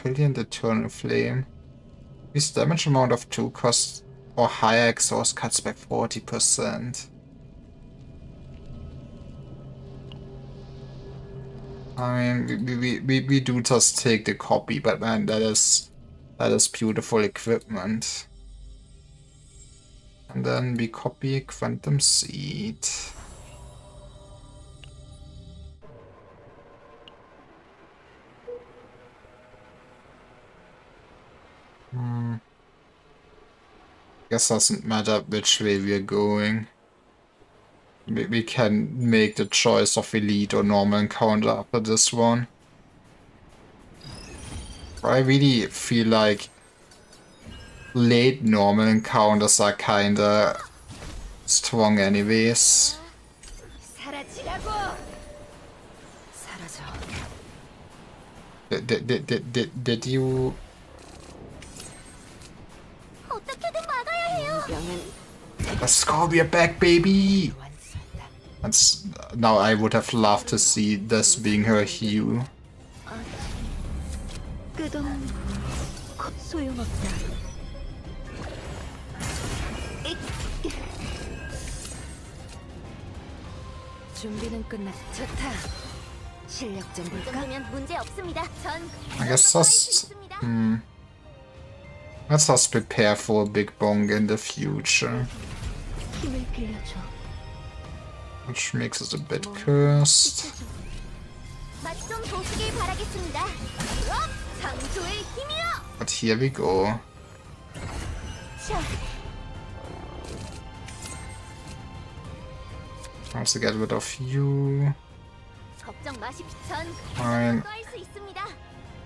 Brilliant Eternal Flame. This damage amount of 2 costs or higher exhaust cuts by 40%. I mean, we do just take the copy, but man, that is beautiful equipment. And then we copy Quantum Seed. Guess doesn't matter which way we're going. We can make the choice of elite or normal encounter after this one. I really feel like late normal encounters are kinda strong anyways. 사라지라고. Did you? 어떻게든 막아야 해요. 병은 Let's go, we're back, baby. 완수한다. That's now. I would have loved to see this being her heal. 끝없는 소용없다. 준비는 끝났. 좋다. 실력 좀 이 볼까? 정도면 문제 없습니다. 전 I guess 이런 것도 할수 that's. 있습니다. Let's just prepare for a big bong in the future, 힘을 빌려줘. which makes us a bit cursed. 맛 좀 보시길 바라겠습니다. 그럼 창조의 힘이여. But here we go. 자, Also get rid of you. 걱정 마십시오. 전 Fine. 할수 있습니다.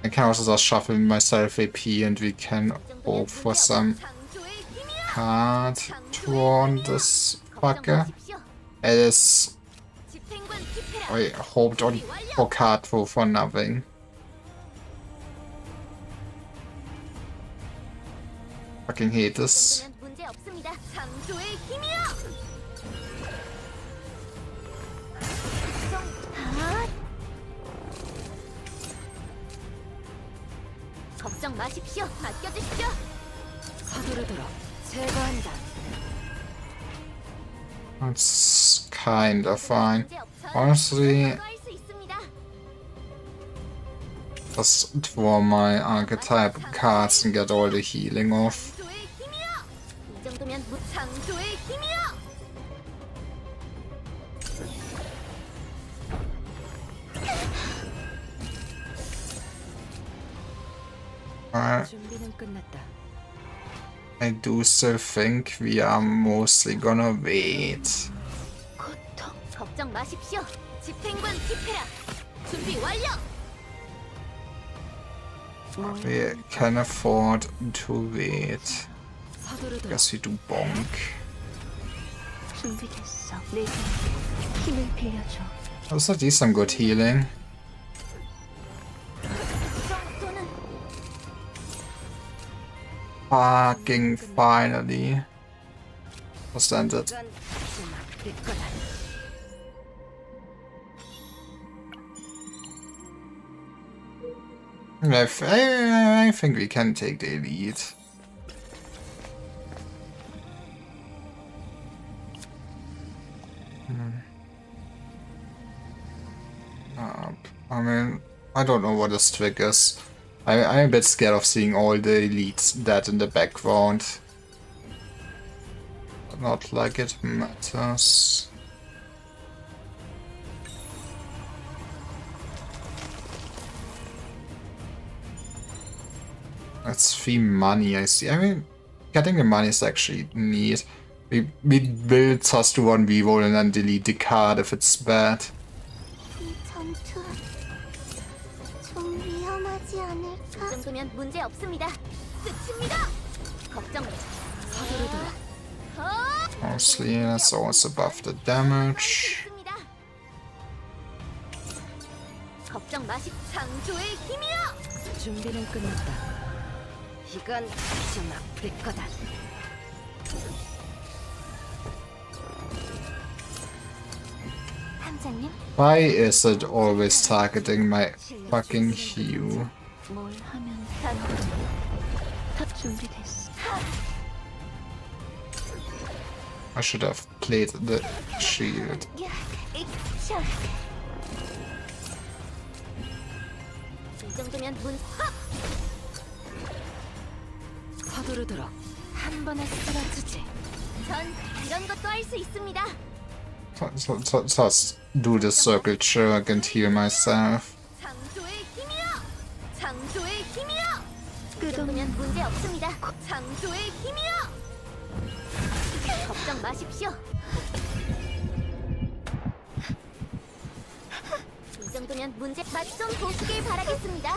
I can also just shuffle myself AP and we can hope for some 창조의 힘이여. card to warn this fucker. It is. 집행관 티페라. I hoped on for card draw for nothing. Fucking hate this. 정도면 문제 없습니다. 창조의 힘이여. 걱정 마십시오. 맡겨주십시오. 서두르도록 제거한다. That's kinda fine. 문제 없어. Honestly, 할수 있습니다. just draw my archetype cards and get all the healing off. 창조의 힘이여. 이 정도면 창조의 힘이여. 준비는 끝났다. I do still think we are mostly gonna wait. 고통. 걱정 마십시오. 집행관 티페라. 준비 완료. We can afford to wait. 서두르도록 Guess we do bonk. 준비됐어. 내게 힘을 빌려줘. Also, at least some good healing. 정도는 Fucking finally. Was ended. 이건 좀 아플 거다. I think we can take the elite. I mean, I don't know what this trick is. I'm a bit scared of seeing all the elites dead in the background. Not like it matters. That's free money, I see. I mean, getting the money is actually neat. We will just do 1v roll and then delete the card if it's bad. 이 전투 좀 위험하지 않을까? 이 정도면 문제 없습니다. 끝입니다. 걱정 서두르도록 Mostly, that's always above the damage. 있습니다. 걱정 마시. 창조의 힘이여. 준비는 끝났다. 이건 좀 아플 거다. 함장님, Why is it always targeting my fucking hue? 뭘 하면 다 준비됐어. I should have played the shield. 야, 자. 이 정도면 서두르도록 한 번에 쓰러지지. 전 이런 것도 할 수 있습니다. Just do the circle jerk and heal myself. 창조의 힘이여. 창조의 힘이여. 이 정도면 문제 없습니다. 창조의 힘이여. 걱정 마십시오. 이 정도면 문제 맛 좀 보시길 바라겠습니다.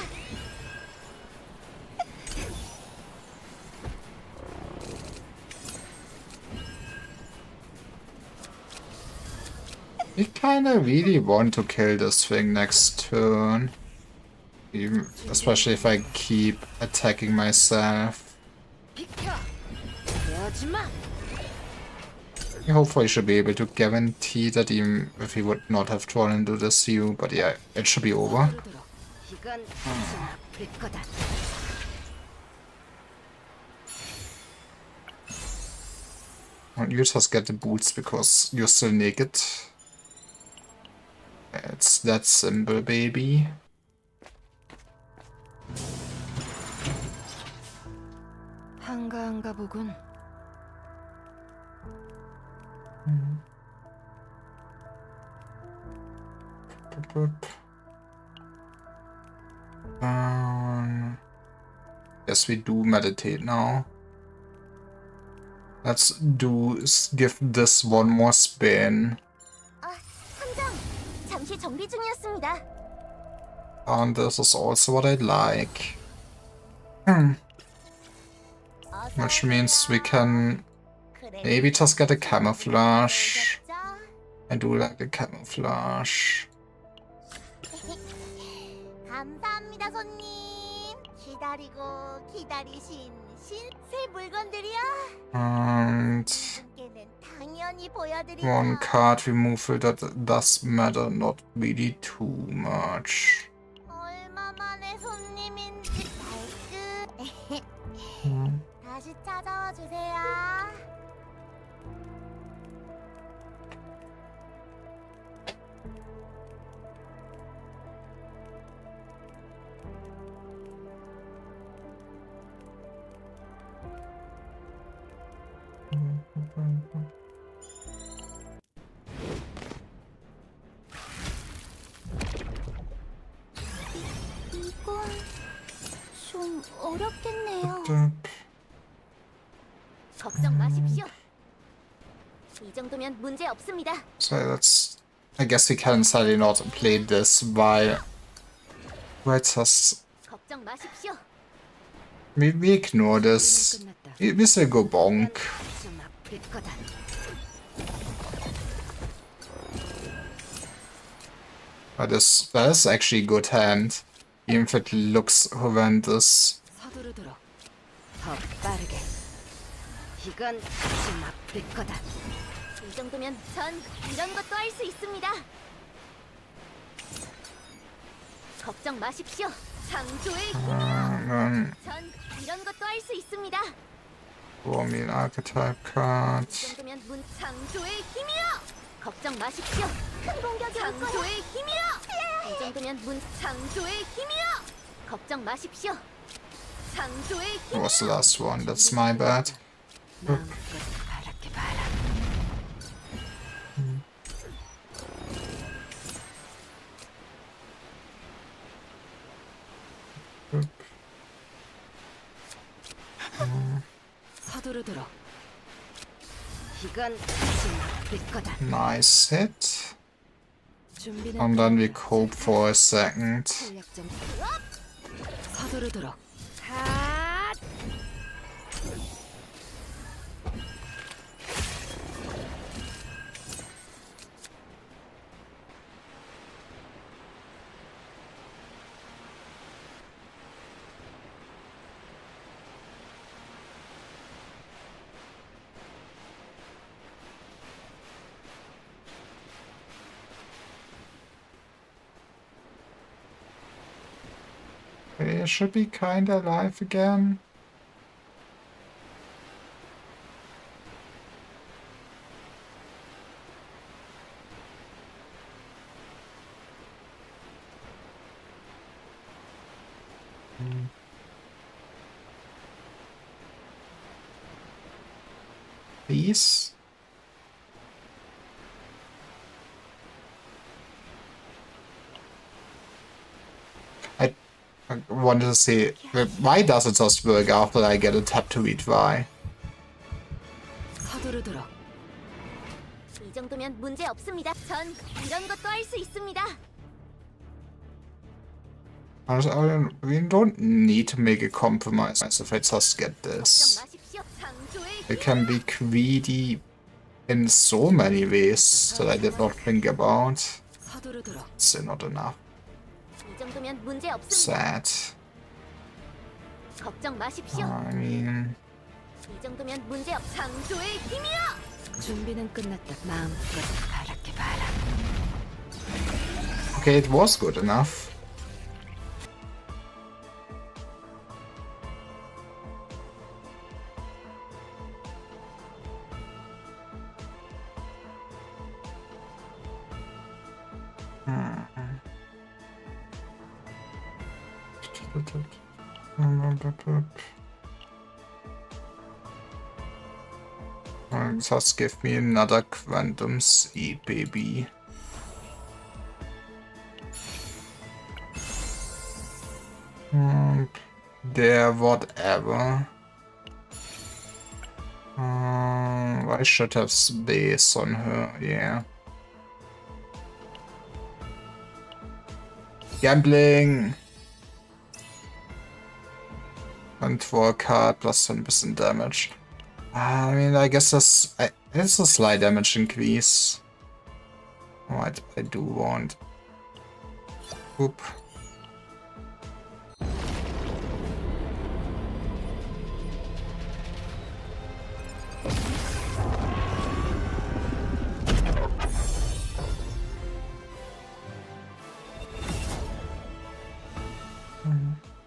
We kinda really want to kill this thing next turn. Especially if I keep attacking myself. 비켜. 내어지 마. Hopefully should be able to guarantee that even if he would not have drawn into the seal, but yeah, it should be over. 서두르도록. 이건 좀 아플 거다. And you just get the boots because you're still naked. It's that simple, baby. 한가한가 보군. Yes, we do meditate now. Let's give this one more spin. 아, 함장. 잠시 정비 중이었습니다. And this is also what I'd like. Which means we can maybe just get a camouflage. I do like the camouflage. 감사합니다, 손님. 기다리고 기다리신 새 물건들이야. And 함께는 당연히 보여드리죠. one card removal that does matter, not really too much. 얼마만에 손님인지 발끝. 다시 찾아와 주세요. 이건 좀 어렵겠네요. 걱정 마십시오. 이 정도면 문제 없습니다. So that's. I guess we can sadly not play this while. Let's just. 걱정 마십시오. We ignore this. We still go bonk. 좀 아플 거다. That is actually a good hand. Even if it looks horrendous. 서두르도록. 더 빠르게. 이건 좀 아플 거다. 이 정도면 전 이런 것도 할 수 있습니다. 걱정 마십시오. 창조의 힘이요. 전 이런 것도 할 수 있습니다. Roman archetype card. 이 정도면 창조의 힘이요. 걱정 마십시오. 큰 공격이 창조의 힘이요. 이 정도면 창조의 힘이요. 걱정 마십시오. 창조의 힘. What was the last one? That's my bad. 마음껏 바랄게 봐라. 서두르도록. 이건 좀 아플 거다. Nice hit. 준비는 And then we cope for a second. 전략 좀. 서두르도록. 핫! It should be kinda alive again. Please. I wanted to say, why does it just work after I get a tap to read why? 서두르도록. 이 정도면 문제 없습니다. 전 이런 것도 할 수 있습니다. We don't need to make a compromise if I just get 걱정 this. 마십시오. 창조의 It can be greedy in so many ways that I did not think about. 서두르도록. Still not enough. 이 정도면 정도면 문제 없습니다. sad. 걱정 마십시오. I mean, 이 정도면 문제 없. 창조의 힘이여. 준비는 끝났다. 마음껏 바랄게 봐라. okay, it was good enough. Just give me another quantum seed, baby. There, whatever. I should have space on her, yeah. Gambling! And for a card plus 10% damage. I mean, I guess it's a slight damage increase. What I do want. Oop.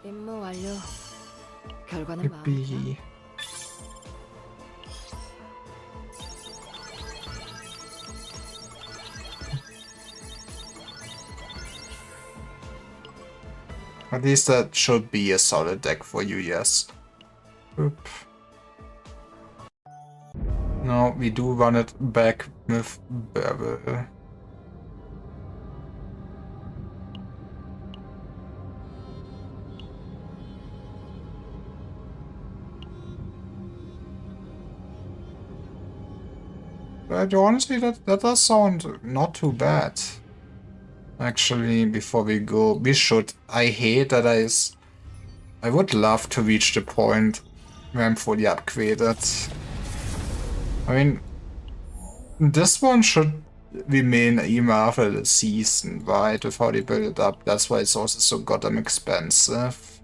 임무 완료. 결과는 마음이다. Yippee. At least that should be a solid deck for you, yes. Oop. No, we do run it back with Bevel. But honestly, that does sound not too bad. Actually, before we go, we should. I hate that I would love to reach the point where I'm fully upgraded. I mean, this one should remain even after the season, right? With how they build it up. That's why it's also so goddamn expensive.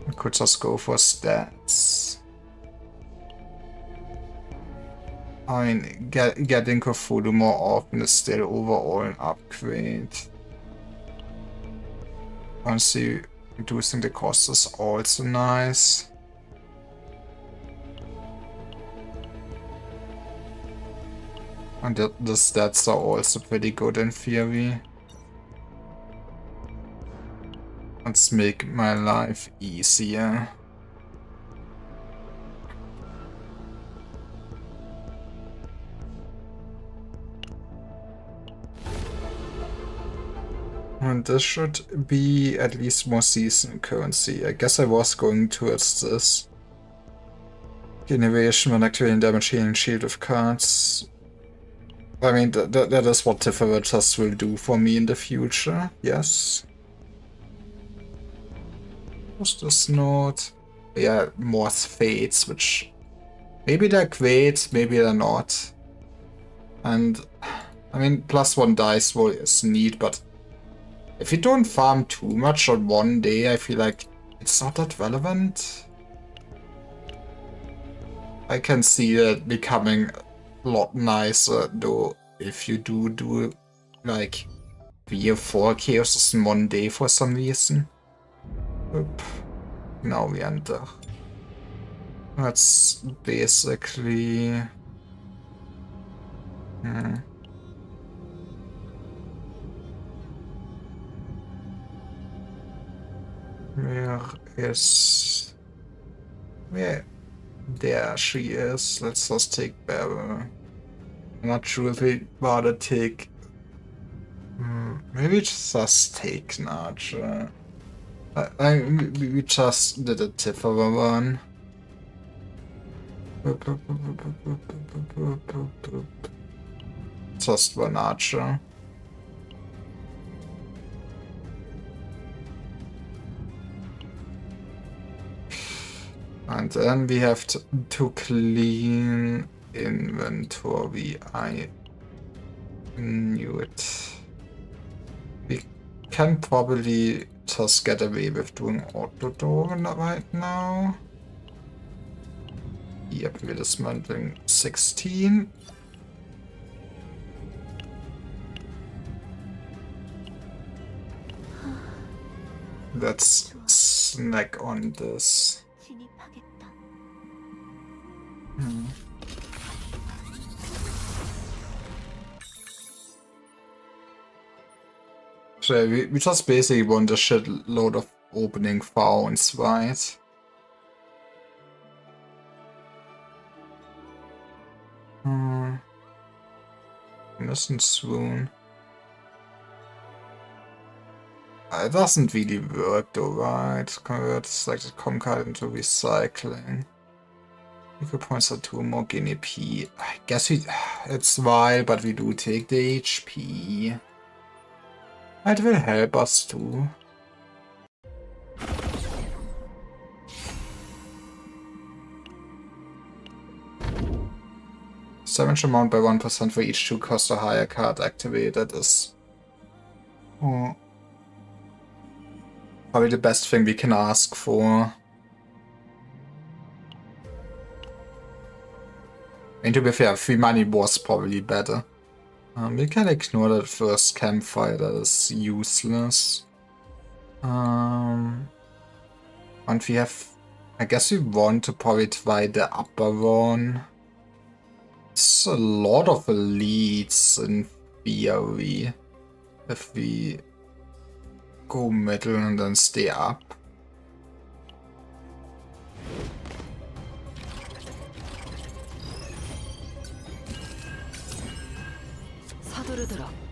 I could just go for stats. I mean, getting Cthulhu more often is still overall an upgrade. Honestly, reducing the cost is also nice. And the stats are also pretty good in theory. Let's make my life easier. And this should be at least more season currency. I guess I was going towards this. Generation when activating damage healing shield of cards. I mean, that is what Tifferatus will do for me in the future, yes. What's this note? Yeah, more fates, which maybe they're great, maybe they're not. And I mean, +1 dice roll is neat, but if you don't farm too much on one day, I feel like it's not that relevant. I can see that becoming a lot nicer though if you do like 3 or 4 chaoses in one day for some reason. Oop. Now we enter. That's basically... Where is... Where? There she is. Let's just take Barrel. I'm not sure if we rather take... maybe just take Naja. We just did a Tifferer one. Just one Archer. And then we have to clean inventory. I knew it. We can probably just get away with doing auto door right now. Yep, we're dismantling 16. Let's snack on this. 진입하겠다. So we just basically want a shitload of opening founds, right? Mustn't swoon. It doesn't really work though, right? Convert selected com card into recycling. Equal points are 2 more guinea P. I guess it's wild, but we do take the HP. It will help us too. Damage amount by 1% for each 2 cost or higher card activated is probably the best thing we can ask for. And to be fair, free money was probably better. We can ignore that first campfire, that is useless. And we have... I guess we want to probably try the upper one. It's a lot of elites in theory. If we go middle and then stay up.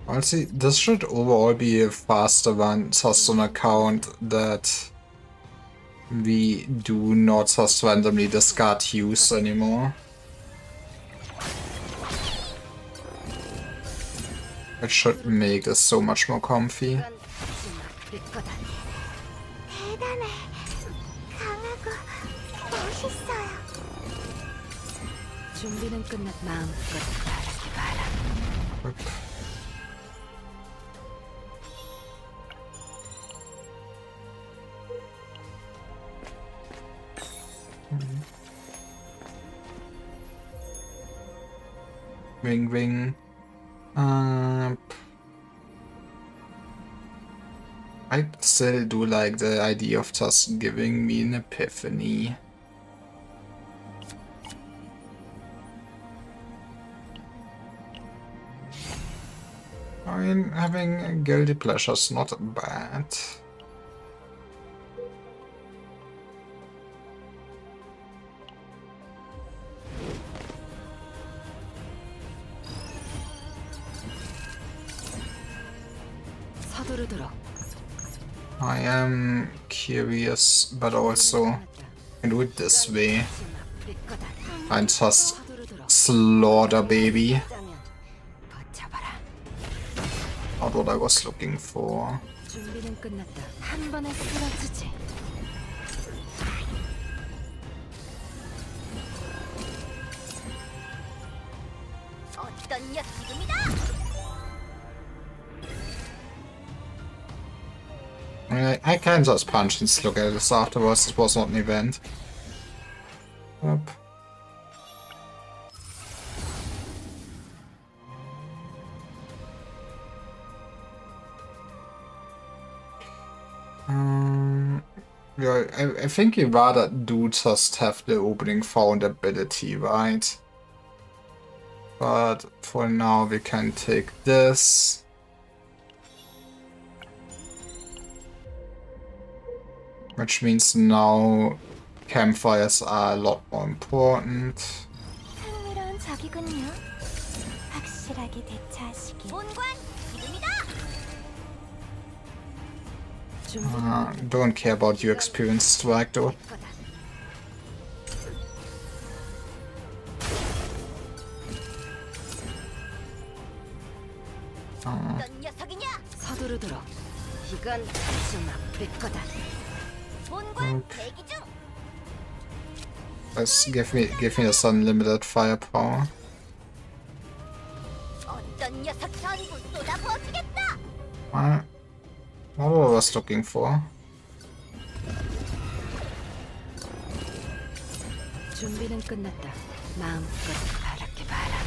Honestly, this should overall be a faster one, just on account that we do not just randomly discard use anymore. It should make this so much more comfy. 대단해. 강하고 멋있어요. 준비는 끝났 마음껏 바라기 바라. Ring ring. I still do like the idea of just giving me an epiphany. I mean, having guilty pleasure's not bad. I am curious, but also can do it this way and just slaughter baby. Not what I was looking for. 준비는 끝났다. 한 번에 쓰러지지. 어떤 녀석입니다. I can just punch and look at this afterwards. It was not an event. Yep. Yeah, I think you rather do just have the opening found ability, right? But for now we can take this. Which means now campfires are a lot more important. 흥미로운 적이군요. 확실하게 대처하시길. 본관 지금이다. Don't care about your experience strike though. 어떤 녀석이냐? 서두르도록. 이건 좀 아플 거다. 본관 대기 중. Let's give me this unlimited firepower. 어떤 녀석 전부 쏟아부어주겠다. What I was looking for. 준비는 끝났다. 마음껏 바랄게 바라.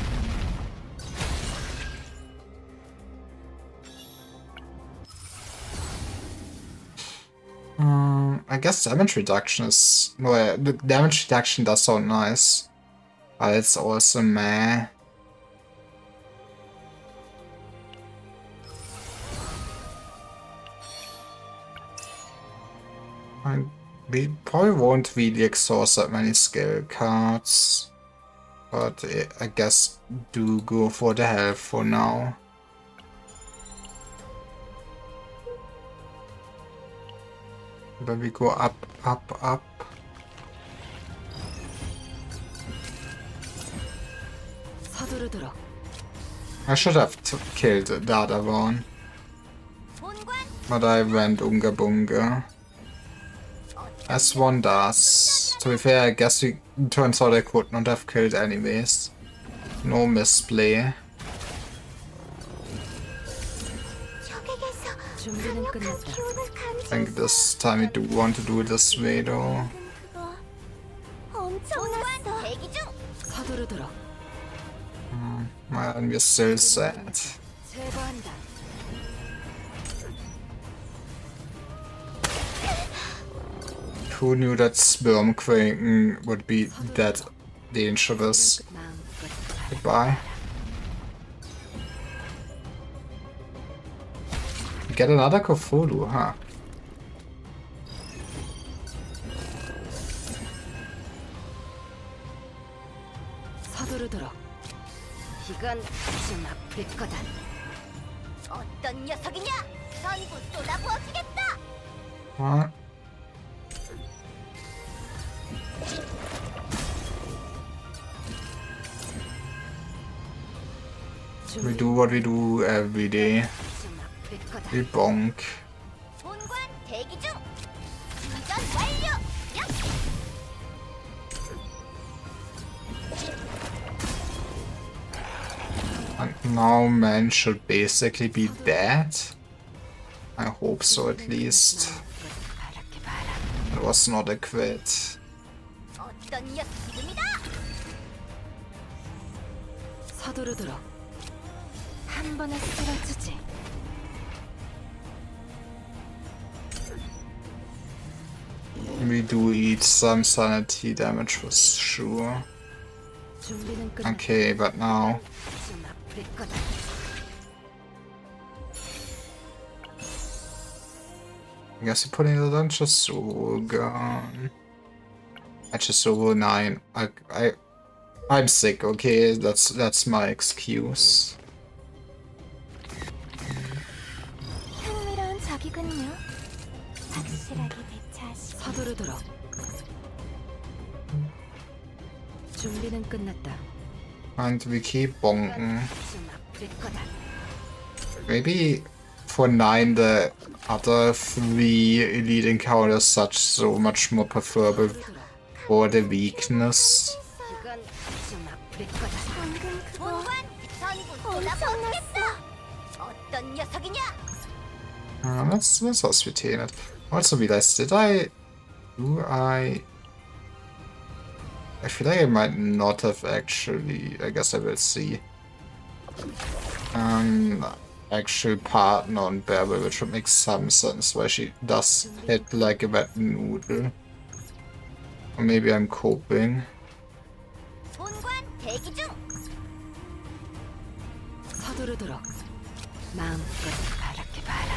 I guess damage reduction is... No, the damage reduction does sound nice. But it's also meh. We probably won't really exhaust that many skill cards. But I guess do go for the health for now. But we go up, up, up. 서두르도록. I should have killed the other one. 본관 But I went Unga Bunga. As one does. To be fair, I guess it turns out I could not have killed anyways. No misplay. 적에게서 준비는 끝났다. 기운을 I think this time we do want to do it this way though. 그거 엄청났어. 대기 중. 서두르도록. And we're still sad. 제거한다. Who knew that Spermquaken would be that dangerous? 마음껏 바랄게. Goodbye. Get another Cthulhu, huh? 서두르도록. 이건 좀 아플 거다. 어떤 녀석이냐? 전부 쏟아부어주겠다. What? We do what we do every day. 좀 아플 거다. We bonk. 본관 대기 중. 이전 완료. 야! And now man should basically be dead. I hope so at least. 마음껏 바랄게 바라. It was not a quit. 어떤 녀석 지금이다. 서두르도록. 한 번에 쓸어주지. We do eat some sanity damage for sure. 준비는 끝났다. Okay, but now 좀 아플 거다. I guess we're putting it on Chasugan. At Chasugan 9. I'm sick, okay? That's my excuse. 흥미로운 적이군요. 확실하게 대처하시. 서두르도록. 준비는 끝났다. And we keep bonking. 좀 아플 거다. Maybe for 9 the other 3 elite encounters such so much more preferable 서두르도록. for the weakness. 이건 좀 아플 거다. 방금 그거 전부 쏟아부어주겠다. 어떤 녀석이냐? Let's hospitate it. Also realized, I feel like I might not have actually, I guess I will see. Actual partner on Beryl, which would make some sense why she does hit like a wet noodle. Or maybe I'm coping. 본관 대기 중. 서두르도록. 마음껏 바랄게 바라.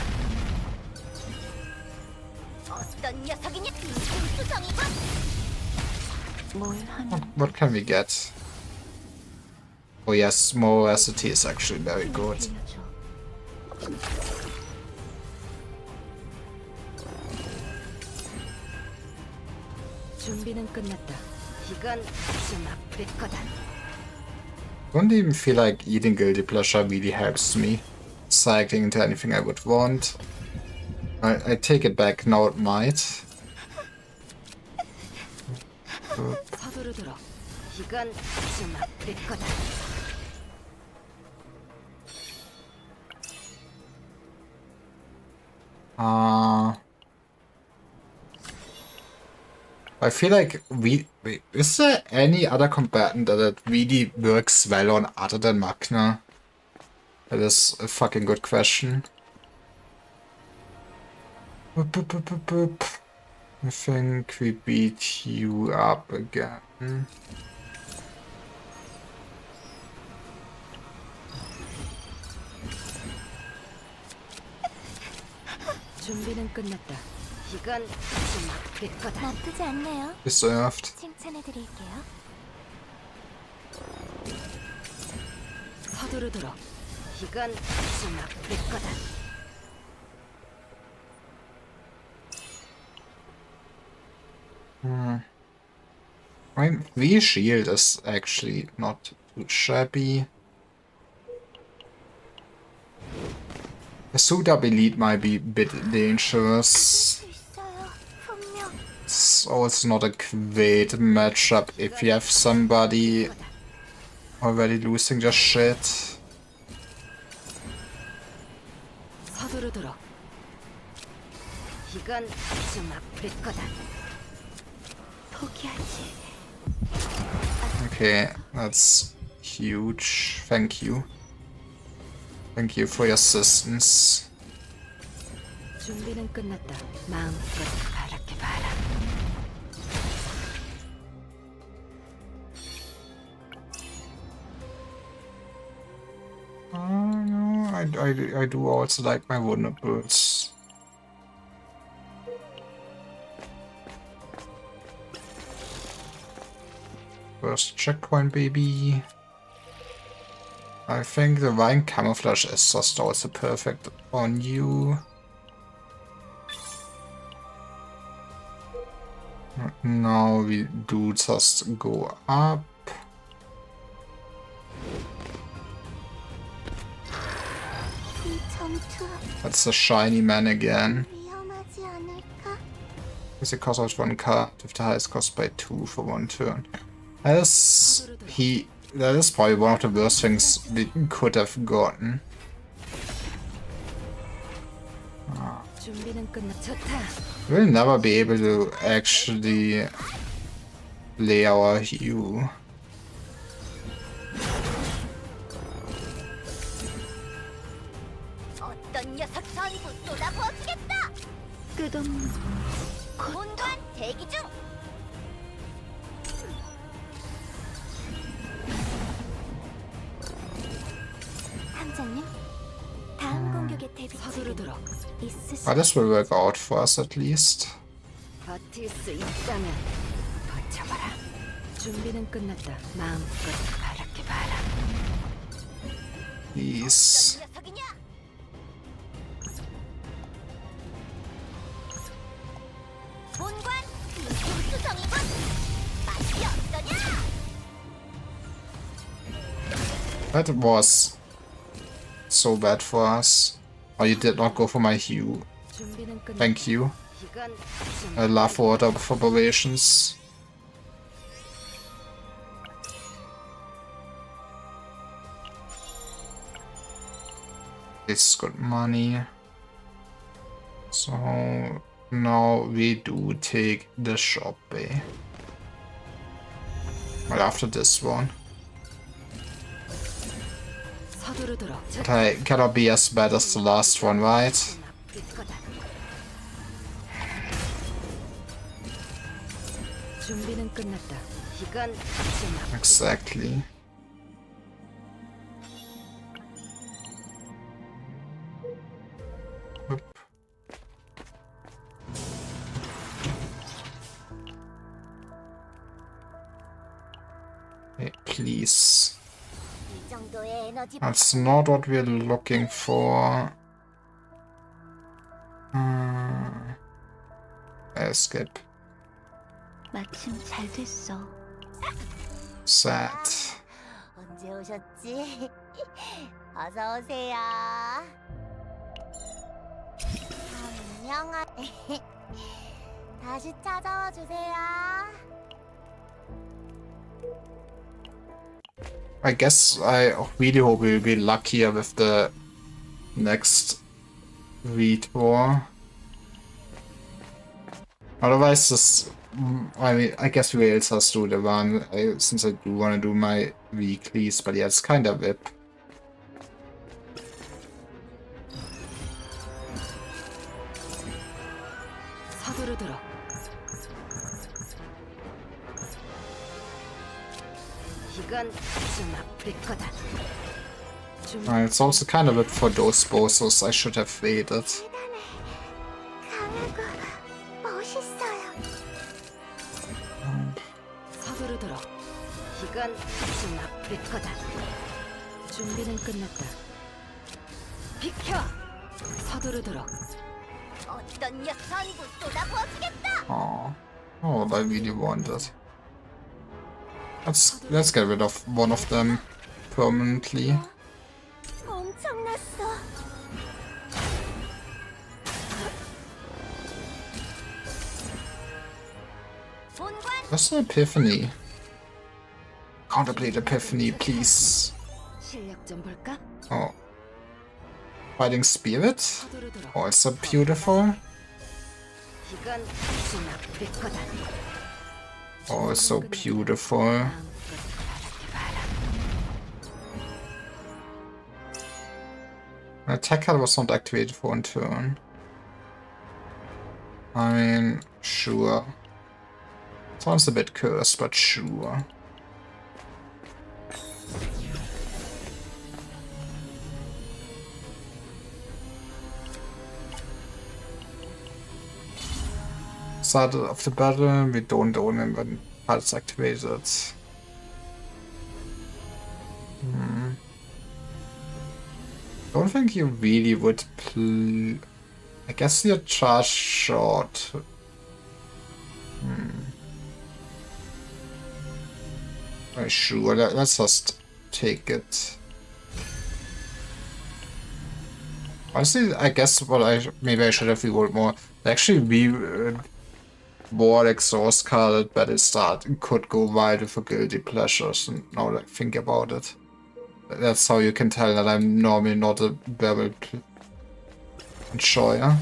어떤 녀석이냐? 수성이군. 뭘 하면 What can we get? Oh yes, more veracity is actually very good. 빌려줘. 준비는 끝났다. 이건 좀 아플 거다. Don't even feel like eating guilty pleasure really helps me. Cycling into anything I would want. I take it back, now it might. 서두르도록. 이건 좀 아플 거다. I feel like is there any other combatant that really works well on other than Magna? That is a fucking good question. Boop, boop, boop, boop, boop. I think we beat you up again. 준비는 끝났다. 이건 좀 아플 거다. 나쁘지 않네요. Deserved. 칭찬해드릴게요. 서두르도록. 이건 좀 아플 거다. I mean, V shield is actually not too shabby. The suit up elite might be a bit dangerous. 있어요. 분명. So it's not a great matchup if you have somebody already losing their shit. 서두르도록. 이건 좀 아플 거다. 포기하지. Okay, that's huge. Thank you. Thank you for your assistance. 준비는 끝났다. 마음껏 바랄게 봐라. No, I do also like my vulnerables. First checkpoint, baby. I think the Vine Camouflage is just also perfect on you. Now we do just go up. 이 전투 That's the shiny man again. 위험하지 않을까? Is it cost of 1 card with the highest cost by 2 for 1 turn. That is probably one of the worst things we could have gotten. 준비는 끝났. 좋다. We'll never be able to actually lay our hue. 어떤 녀석 전부 쏟아부어주겠다. 끝없는 본관 대기 중. 함장님, 다음 공격에 대비 서두르도록. But this will work out for us at least. 버틸 수 있다면 버텨봐라. 준비는 끝났다. 마음껏 바랄게 봐라. Please. 녀석이냐? 본관 수성이군. 맛이 어떠냐? That was so bad for us. Oh, you did not go for my hue. 준비는 끝났다. Thank you. 이건 좀 I love water operations. It's good money. So now we do take the shop bay. Well, after this one. 서두르도록. But I cannot be as bad as the last one, right? 아플 거다. 준비는 끝났다. 이건 좀 아플 Exactly. Oop. Hey, please. 이 정도의 에너지 That's not what we're looking for. Escape. 마침 잘 됐어. Sad. 언제 오셨지? 어서 오세요. 안녕하. 다시 찾아와 주세요. I guess I really hope we'll be luckier with the next Vitor. Otherwise, this, I mean, I guess we will just do the one, since I do want to do my weeklies, but yeah, it's kind of whip. 서두르도록. 이건 좀 아플 거다. It's also kind of whip for those bosses. I should have waited. 강하고 멋있어요. 서두르도록. 이건 좀 아플 거다. 준비는 끝났다. 비켜! 서두르도록. 어떤 녀석 전부 쏟아부어주겠다. Oh, I really want it. Let's get rid of one of them permanently. 엄청났어. 본관 What's an epiphany? Contemplate epiphany, please. 실력 좀 볼까? Oh. Fighting spirit? 서두르도록. Oh, it's so beautiful. 이건 좀 아플 거다. Oh, it's so beautiful. My attack card was not activated for one turn. I mean, sure. Sounds a bit cursed, but sure. Start of the battle, we don't own him when it's activated. Don't think you really would play. I guess you're charge short. Sure, let's just take it. Honestly, I guess maybe I should have rerolled more. Actually, more exhaust carded battle start could go wide for guilty pleasures. And now that I think about it, that's how you can tell that I'm normally not a barrel enjoyer.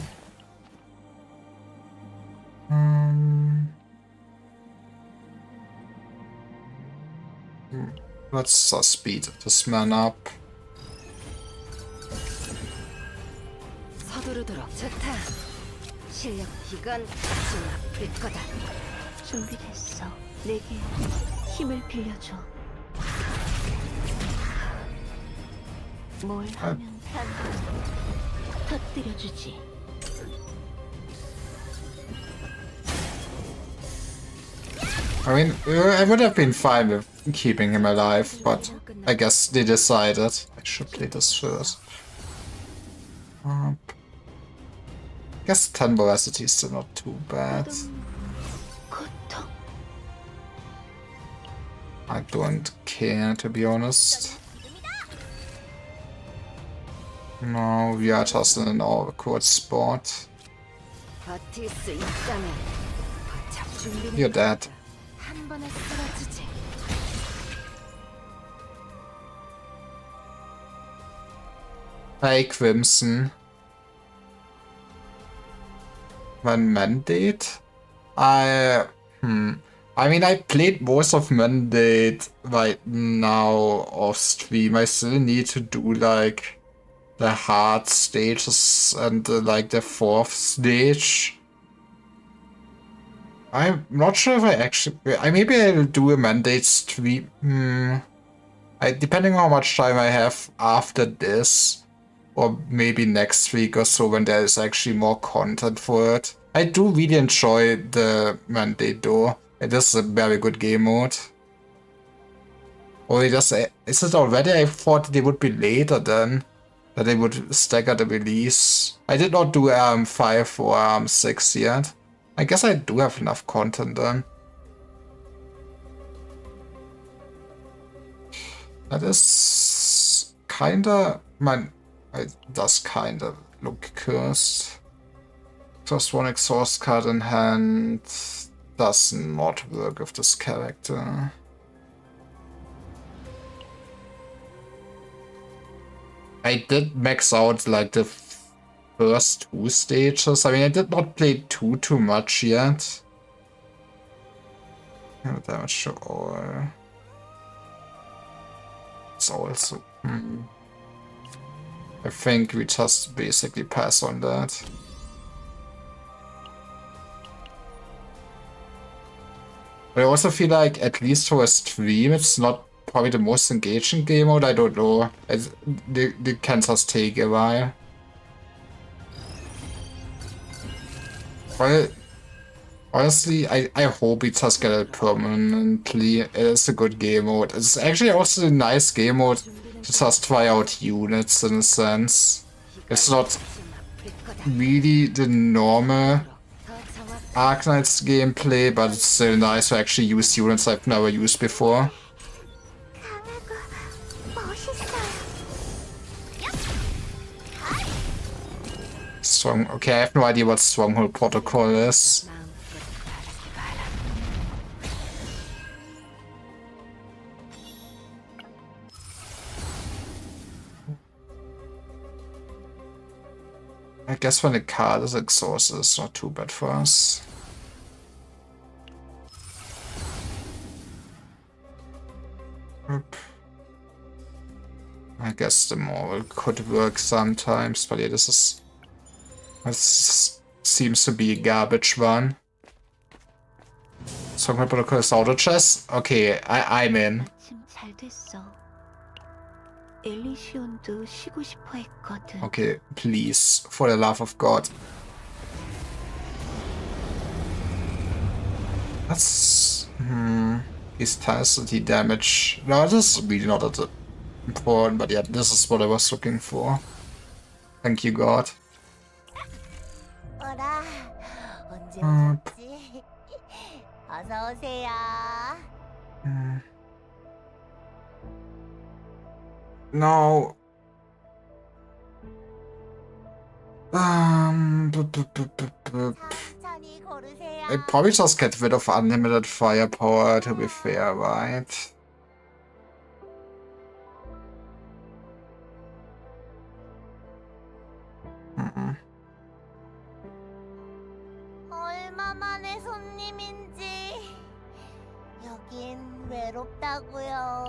Let's just speed this man up. 서두르도록. 좋다. 실력 이건 좀 아플 거다. 준비됐어. 내게 힘을 빌려줘. 뭘 하면 터뜨려주지. I mean, I would have been fine with keeping him alive, but I guess they decided I should play this first. I guess 10 veracity is still not too bad. 고통. I don't care, to be honest. No, we are just in an awkward spot. 버틸 수 있다면 버텨. 준비는 You're dead. 한 번에 쓸어주지. Hey, Crimson. When Mandate? I mean, I played most of Mandate right now off stream. I still need to do like the hard stages and like the fourth stage. I'm not sure if I actually. Maybe I'll do a Mandate stream. Depending on how much time I have after this. Or maybe next week or so when there is actually more content for it. I do really enjoy the Mandate though. It is a very good game mode. Or is it already? I thought they would be later then. That they would stagger the release. I did not do RM5 or RM6 yet. I guess I do have enough content then. That is kinda it does kinda look cursed. Just one exhaust card in hand does not work with this character. I did max out like the first 2 stages. I mean, I did not play too much yet. No damage to all. It's also... I think we just basically pass on that. But I also feel like, at least for a stream, it's not probably the most engaging game mode. I don't know. They can just take a while. Well, honestly, I hope we just get it permanently. It is a good game mode. It's actually also a nice game mode to just try out units in a sense. It's not really the normal Arknight's gameplay, but it's still nice to actually use units I've never used before. Strong. Okay, I have no idea what Stronghold Protocol is. I guess when the card is exhausted, it's not too bad for us. Oop. I guess the moral could work sometimes, but yeah, this seems to be a garbage one. Stronghold Protocol is auto chess? Okay, I'm in. Okay, please, for the love of God. That's... His tenacity damage. No, this is really not that important, but yeah, this is what I was looking for. Thank you, God. No. I probably just get rid of unlimited firepower, to be fair, right?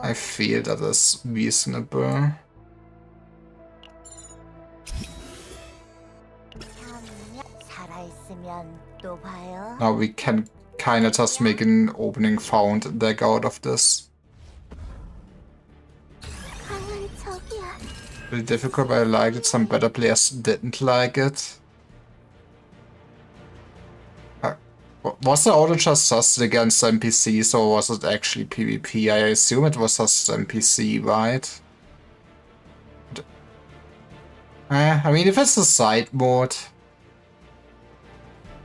I feel that is reasonable. Now we can kinda just make an opening found deck out of this. Really difficult, but I liked it. Some better players didn't like it. Was the auto just against NPCs, or was it actually PvP? I assume it was just NPC, right? I mean, if it's a side mode...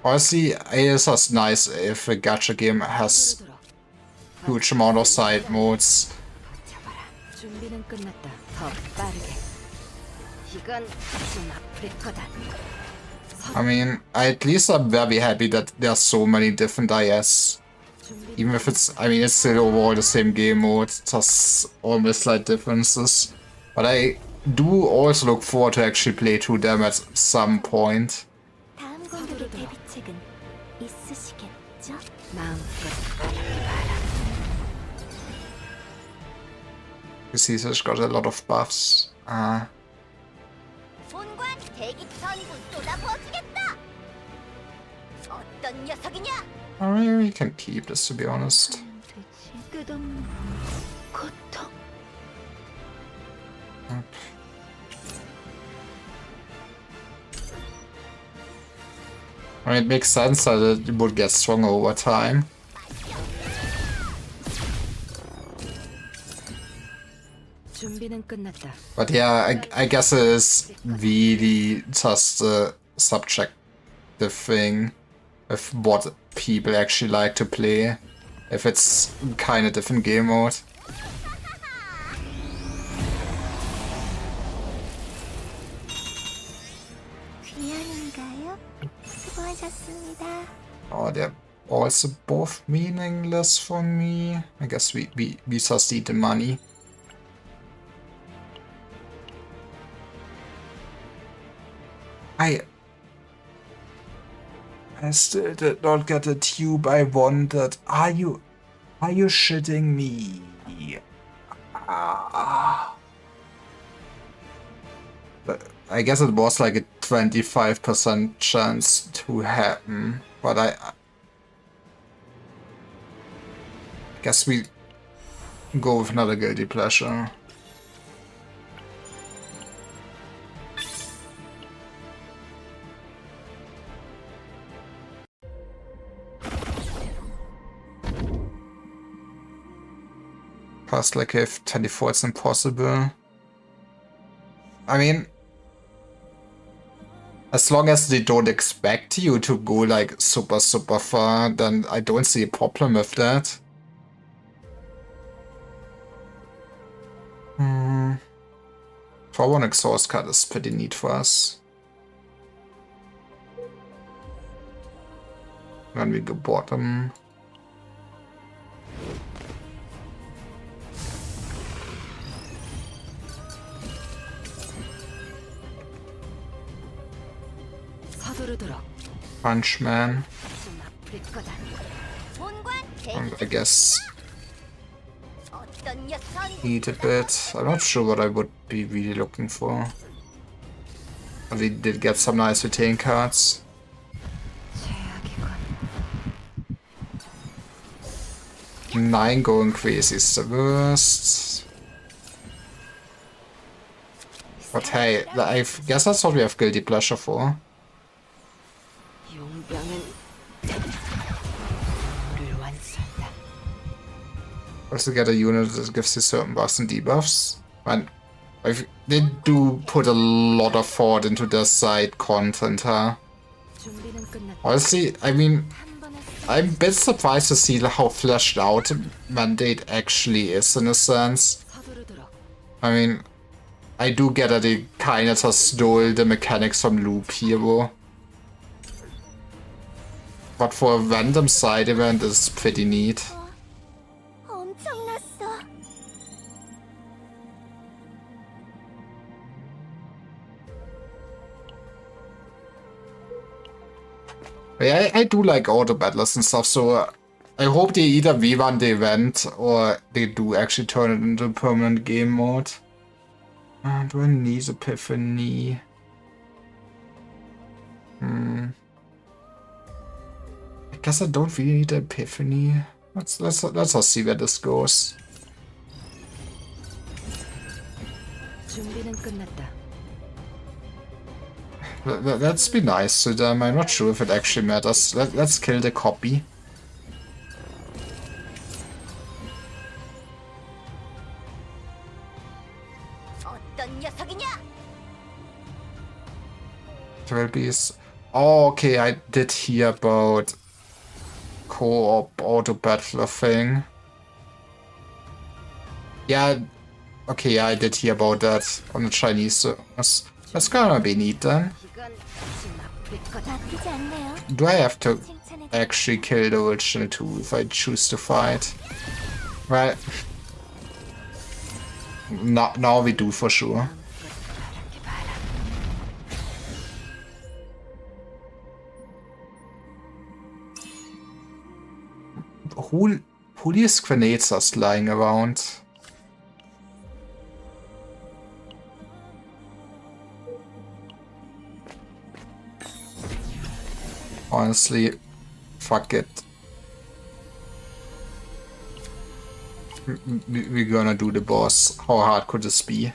Honestly, it is just nice if a gacha game has huge amount of side modes. I mean, at least I'm very happy that there's so many different IS. Even if it's, I mean, it's still overall the same game mode, just almost slight differences. But I do also look forward to actually play through them at some point. You see, he's got a lot of buffs. I mean, we can keep this, to be honest. I mean, it makes sense that it would get stronger over time. But yeah, I guess it is really just a subjective thing of what people actually like to play. If it's kind of different game mode. Oh, they're also both meaningless for me. I guess we just need the money. I still did not get the tube I wanted. Are you shitting me? But I guess it was like a 25% chance to happen, but I guess we go with another guilty pleasure. Past like if 24 it's impossible. I mean, as long as they don't expect you to go like super far, then I don't see a problem with that. For one exhaust card is pretty neat for us. When we go bottom. Punchman. And I guess eat a bit. I'm not sure what I would be really looking for. But we did get some nice retain cards. Nine going crazy is the worst. But hey, I guess that's what we have guilty pleasure for. Also get a unit that gives you certain buffs and debuffs. And they do put a lot of thought into their side content, huh? Honestly, I mean, I'm a bit surprised to see how fleshed out Mandate actually is in a sense. I mean, I do get that they kinda just stole the mechanics from Loop Hero. But for a random side event, it's pretty neat. Yeah, I do like auto battlers and stuff, so I hope they either rerun the event or they do actually turn it into permanent game mode. Do I need Epiphany? I guess I don't really need Epiphany. Let's just see where this goes. Let's be nice to them. I'm not sure if it actually matters. Let's kill the copy. Oh, okay, I did hear about co-op auto battler thing. Yeah, okay, I did hear about that on the Chinese servers. That's gonna be neat then. Do I have to actually kill the original two if I choose to fight? Right. Now we do for sure. Who these grenades are lying around? Honestly, fuck it. We're gonna do the boss. How hard could this be?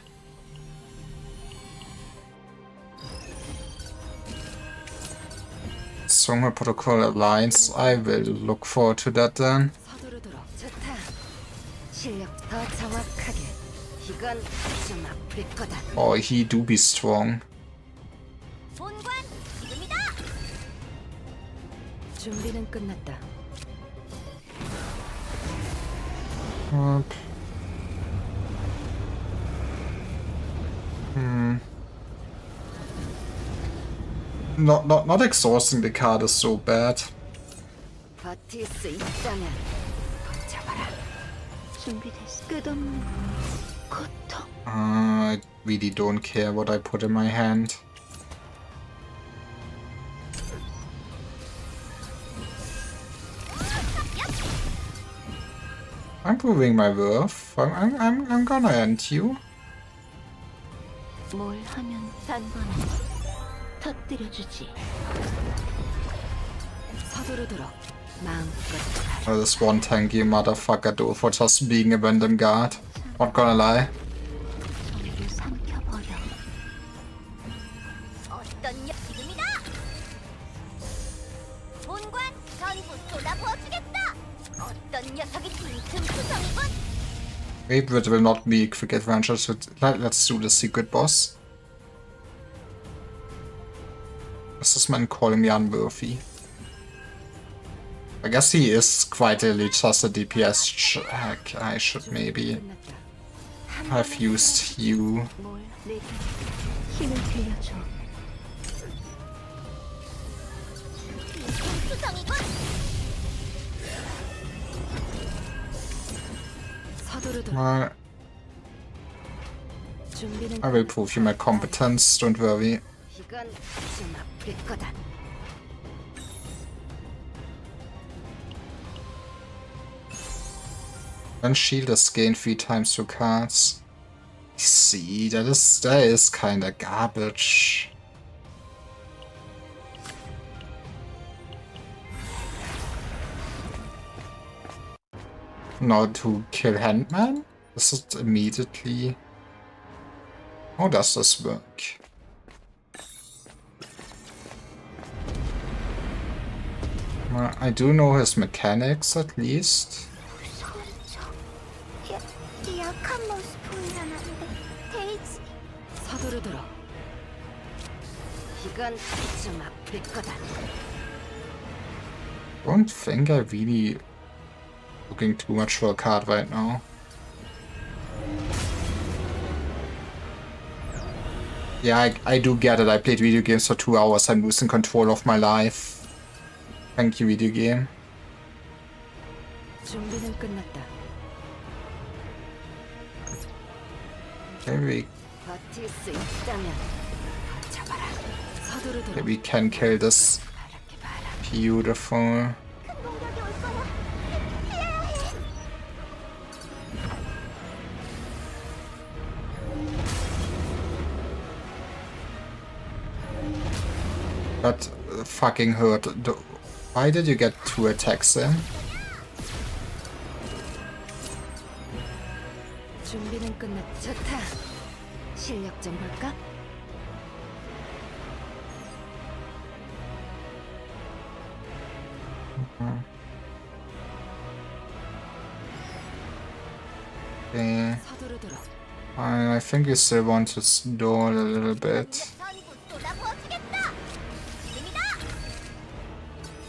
Stronger Protocol Alliance. I will look forward to that then. Oh, he do be strong. Not exhausting the card is so bad. I really don't care what I put in my hand. I'm proving my worth. I'm gonna end you. 뭘 하면 단번에 터뜨려주지. 서두르도록 마음껏 Oh, this one tanky motherfucker though for just being a random guard. Not gonna lie. 전부 삼켜버려. 어떤 지금이다. 본관 전부 쏟아부어주겠다. 어떤 녀석이 틈틈투성이군. Maybe it will not be quick adventures. Let's do the secret boss. What's this man calling me unworthy? I guess he is quite really just a DPS hack. I should maybe have used you. 뭘 내게 힘을 빌려줘. 틈틈투성이군. 서두르도록 Well, 준비는 I will prove you my competence, don't worry. 이건 좀 아플 거다. When shield is gained 3 times 2 cards. See, that is kinda garbage. Now to kill Handman? Is it immediately? How does this work? Well, I do know his mechanics at least. 약한 모습 보이라는데 데이지. 서두르도록. 이건 좀 아플 거다. Don't think I really looking too much for a card right now. Yeah, I do get it. I played video games for 2 hours. I'm losing control of my life. Thank you, video game. 준비는 끝났다. Maybe 버틸 수 있다면 버텨봐라. 서두르도록. we can kill this. 바랄게 봐라. Beautiful. 큰 공격이 올 거야. 피해야 해. That fucking hurt. Why did you get 2 attacks in? 준비는 끝났다. 좋다. 실력 좀 볼까? Okay. 서두르도록. I think you still want to stall a little bit. 전부 쏟아부어주겠다. 지금이다.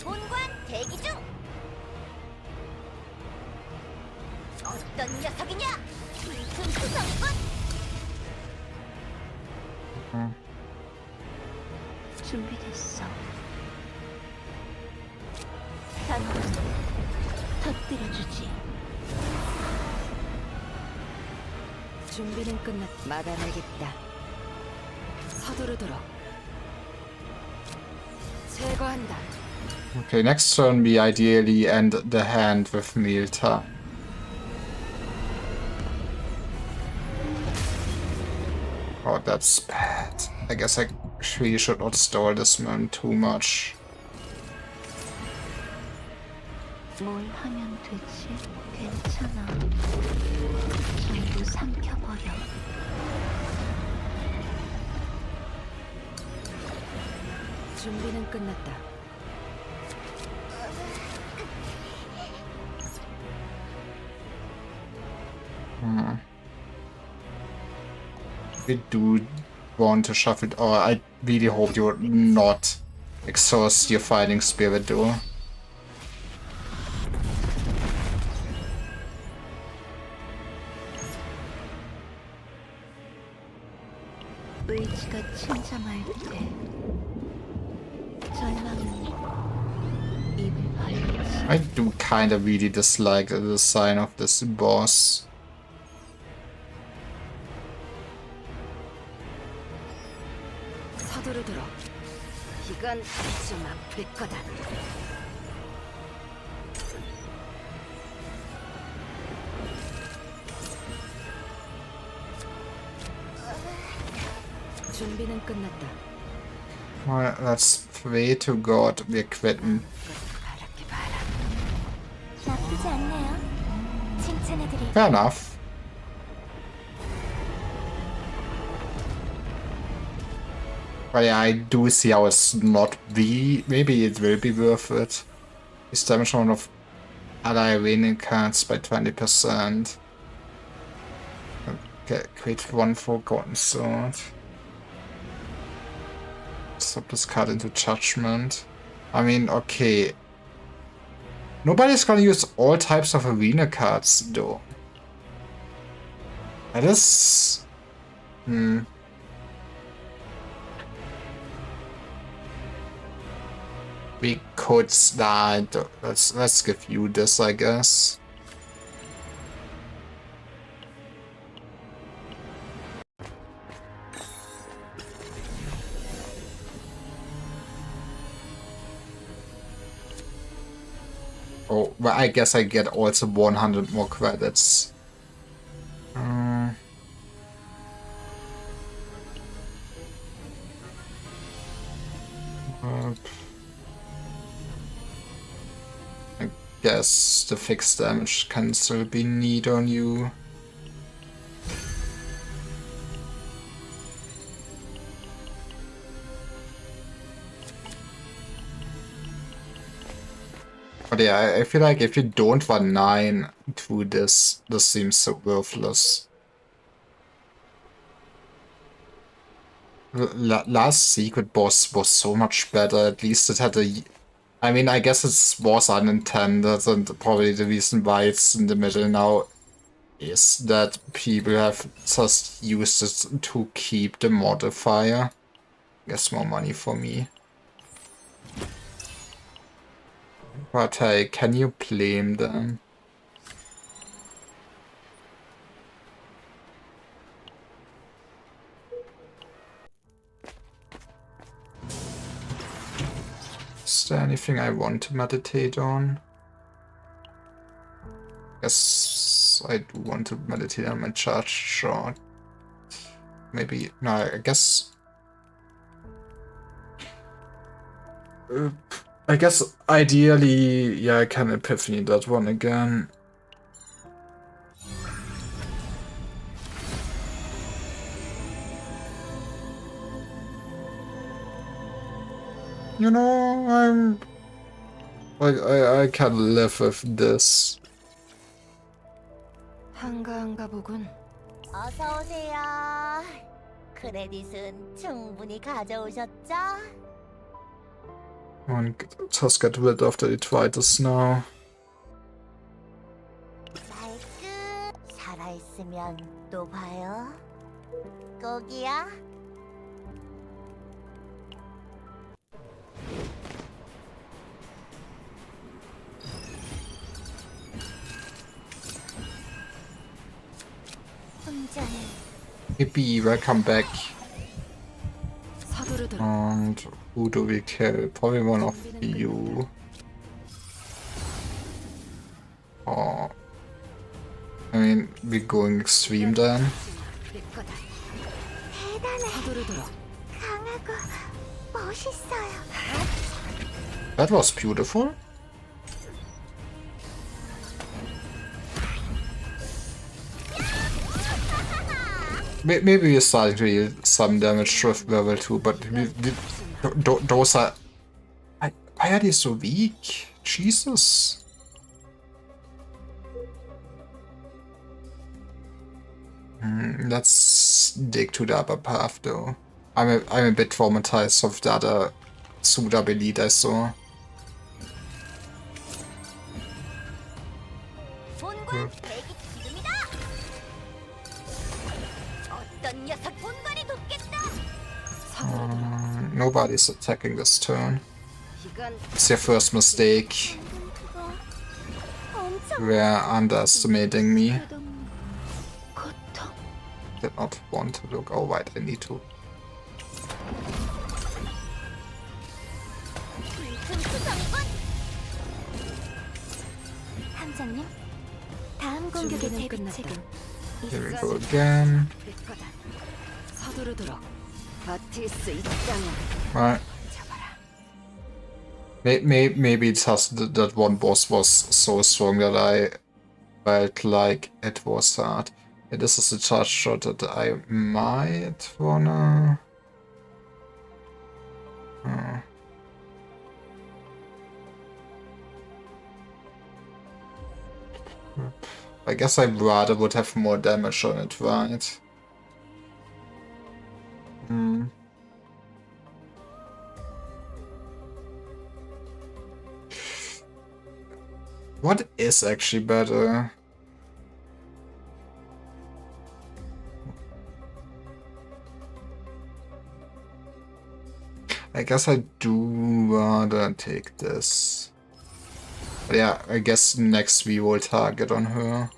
본관 대기 중. 어떤 녀석이냐? 틈틈투성이군. 준비됐어. 단번에 터뜨려주지. 준비는 끝났. 막아내겠다. 서두르도록. 제거한다. Okay, next turn we ideally end the hand with Milta. Oh, that's bad. I guess I really should not stall this man too much. 뭘 하면 되지? 괜찮아. 전부 삼켜버려. 준비는 끝났다. We do want to shuffle it, or I really hope you would not exhaust your fighting spirit though. 의지가 침잠할 때 절망은 입을 벌리지. I do kinda really dislike the design of this boss. 서두르도록. 이건 좀 아플 거다. 경기는 끝났다. Well, let's pray to God we're quitting. 바랄게 봐라. 나쁘지 않네요. 칭찬해드릴게요. Fair enough. But yeah, I do see how it's not be. Maybe it will be worth it. This damage round of other winning cards by 20%. Okay, create one Forgotten Sword. Swap this card into Judgment. I mean, okay. Nobody's gonna use all types of arena cards, though. That is... We could start. Let's give you this, I guess. Oh, well, I guess I get also 100 more credits. I guess the fixed damage can still be neat on you. But yeah, I feel like if you don't run 9 to this seems so worthless. Last secret boss was so much better. At least it had a... I mean, I guess it was unintended, and probably the reason why it's in the middle now is that people have just used it to keep the modifier. Guess more money for me. But hey, can you blame them? Is there anything I want to meditate on? Guess I do want to meditate on my charge shot. Maybe, no, I guess... I guess ideally, yeah, I can epiphany that one again. You know, I can live with this. 한가한가 보군. 어서 오세요. 크레딧은 충분히 가져오셨죠? And just get rid of the detritus now. 말끔 살아있으면 또 봐요. 꼭이야. Hippie, welcome back. 서두르도록. And who do we kill? Probably one of you. Oh. I mean, we're going extreme then. 내 거다. 대단해. 서두르도록. 강하고 멋있어요. That was beautiful. Maybe we're starting to deal some damage with level 2, but those are... Why are they so weak? Jesus. Let's dig to the upper path though. I'm a bit traumatized of the other Suda elite I saw. 본관 대기 지금이다. 어떤 녀석 본관이 돕겠다. Nobody's attacking this turn. 이건 It's your first mistake. 그거 엄청 We're underestimating me. 고통. Did not want to look. Oh, right, I need to. 불승수성군. 함장님, 다음 공격의 준비는 대비 책임. Here we go again. 내 거다. 서두르도록. 버틸 수 있다면 Right. 잡아라. Maybe it's just that one boss was so strong that I felt like it was hard. Yeah, this is a charge shot that I might wanna... I guess I rather would have more damage on it, right? What is actually better? I guess I do rather take this. But yeah, I guess next we will target on her.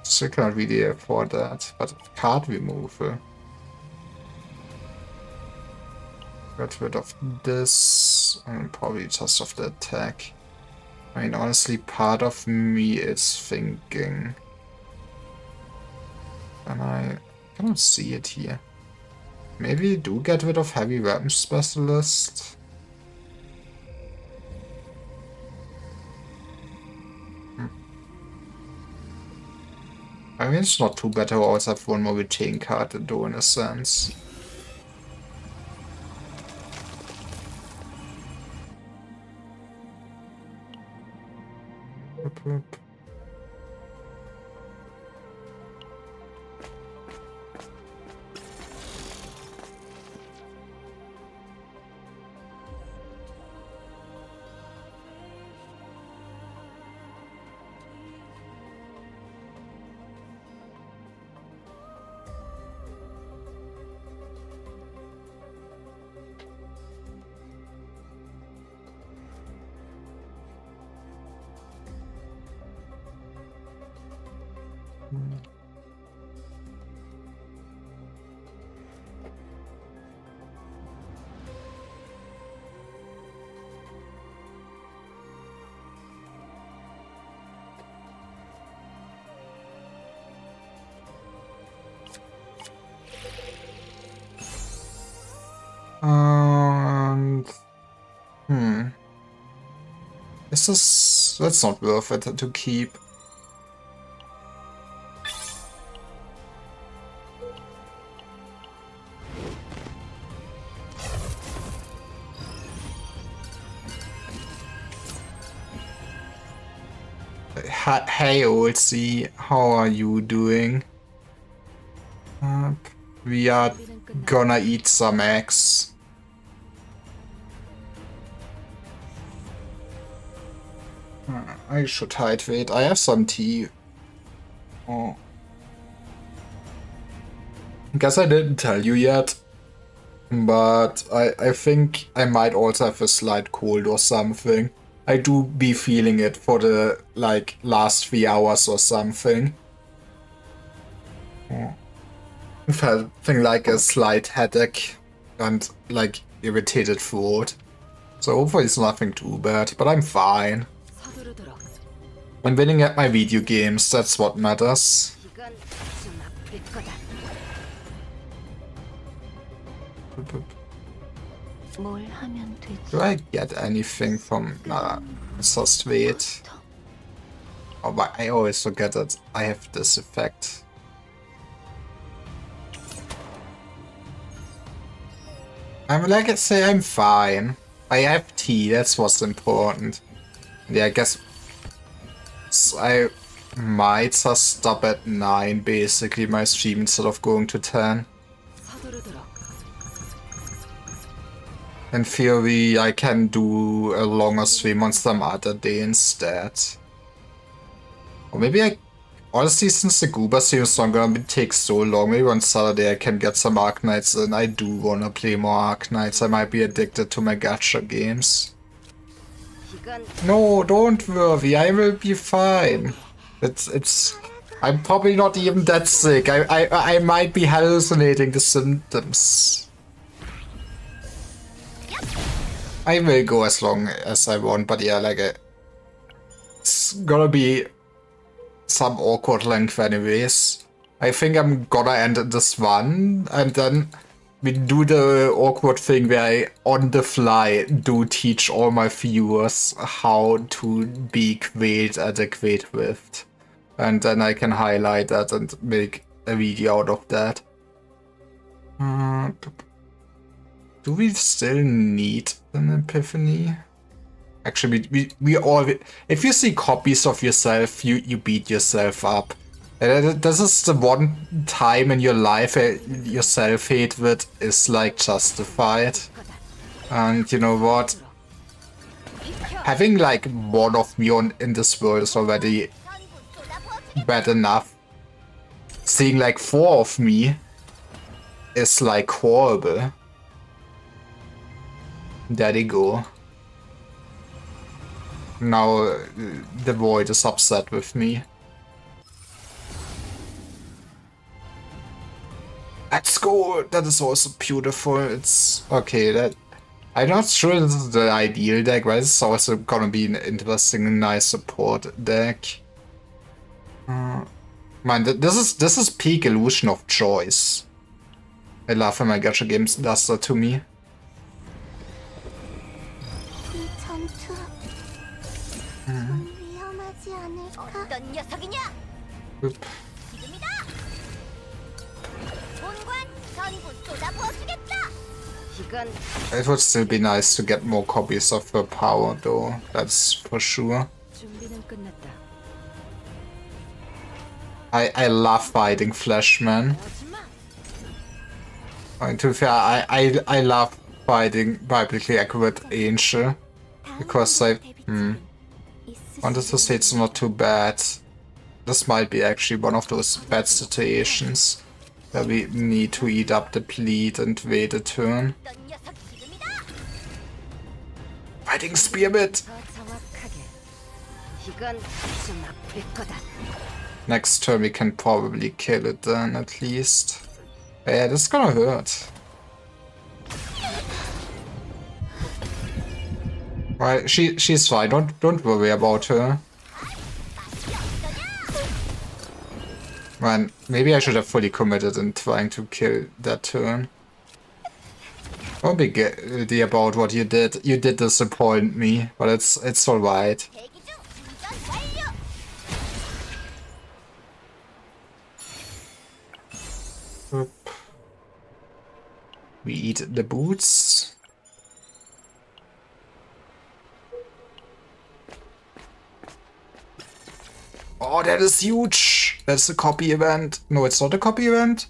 Still can't really afford that, but card removal. Get rid of this, and probably just of the attack. I mean, honestly, part of me is thinking... And I cannot see it here. Maybe do get rid of heavy weapon specialist. I mean, it's not too bad to always have one more retain card to do in a sense. And that's not worth it to keep. Hey, old C, how are you doing? We are gonna eat some eggs. I should hydrate. I have some tea. Oh. Guess I didn't tell you yet. But I think I might also have a slight cold or something. I do be feeling it for the, like, last 3 hours or something. Oh. I'm feeling like a slight headache and, like, irritated throat. So hopefully it's nothing too bad, but I'm fine. I'm winning at my video games, that's what matters. 이건 좀 아플 거다. 뭘 하면 되지? Do I get anything from Mr. Sweet? Oh, but I always forget that I have this effect. I'm like I say, I'm fine. I have tea, that's what's important. Yeah, I guess I might just stop at 9 basically my stream instead of going to 10. In theory, I can do a longer stream on some other day instead. Or maybe honestly, since the Goober stream is not gonna take so long, maybe on Saturday I can get some Arknights and I do wanna play more Arknights. I might be addicted to my Gacha games. No, don't worry, I will be fine. I'm probably not even that sick. I might be hallucinating the symptoms. I will go as long as I want, but yeah, like it's gonna be some awkward length anyways. I think I'm gonna end this one, and then we do the awkward thing where I, on the fly, do teach all my viewers how to be quailed adequate with. And then I can highlight that and make a video out of that. Do we still need an epiphany? Actually, we all... If you see copies of yourself, you beat yourself up. This is the one time in your life your self-hatred is like justified. And you know what? Having like one of me in this world is already bad enough. Seeing like 4 of me is like horrible. There they go. Now the void is upset with me. Let's go! That is also beautiful. It's okay. That I'm not sure this is the ideal deck, but it's also gonna be an interesting and nice support deck. Man, this is peak illusion of choice. I love when my gacha games does that to me. 이 전투 좀 위험하지 않을까? 어떤 녀석이냐? Oop. 지금이다. 본관 전부 쏟아부어주겠다. 이건 It would still be nice to get more copies of her power though, that's for sure. 준비는 끝났다. I love fighting Flashman. And to be fair, I love fighting biblically accurate Angel. Because I wanted to say it's not too bad. This might be actually one of those bad situations where we need to eat up the bleed and wait a turn. 어떤 녀석 지금이다. Fighting Spearmint! 더 정확하게. 이건 좀 아플 거다. Next turn we can probably kill it then at least. Yeah, this is gonna hurt. Right, she's fine. Don't worry about her. Man, maybe I should have fully committed in trying to kill that turn. Don't be guilty about what you did. You did disappoint me, but it's alright. 대기 중 충전 완료. We eat the boots. Oh, that is huge! That's a copy event. No, it's not a copy event.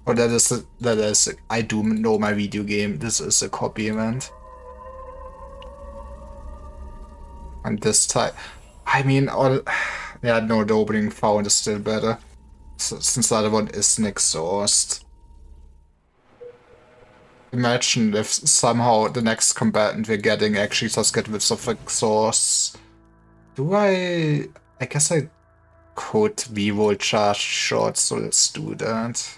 Oh, that is. I do know my video game. This is a copy event. And this time, I mean, yeah, no, the opening found is still better. Since the other one is an exhaust. Imagine if somehow the next combatant we're getting actually does get rid of exhaust. Do I guess I could reroll charge shot, so let's do that.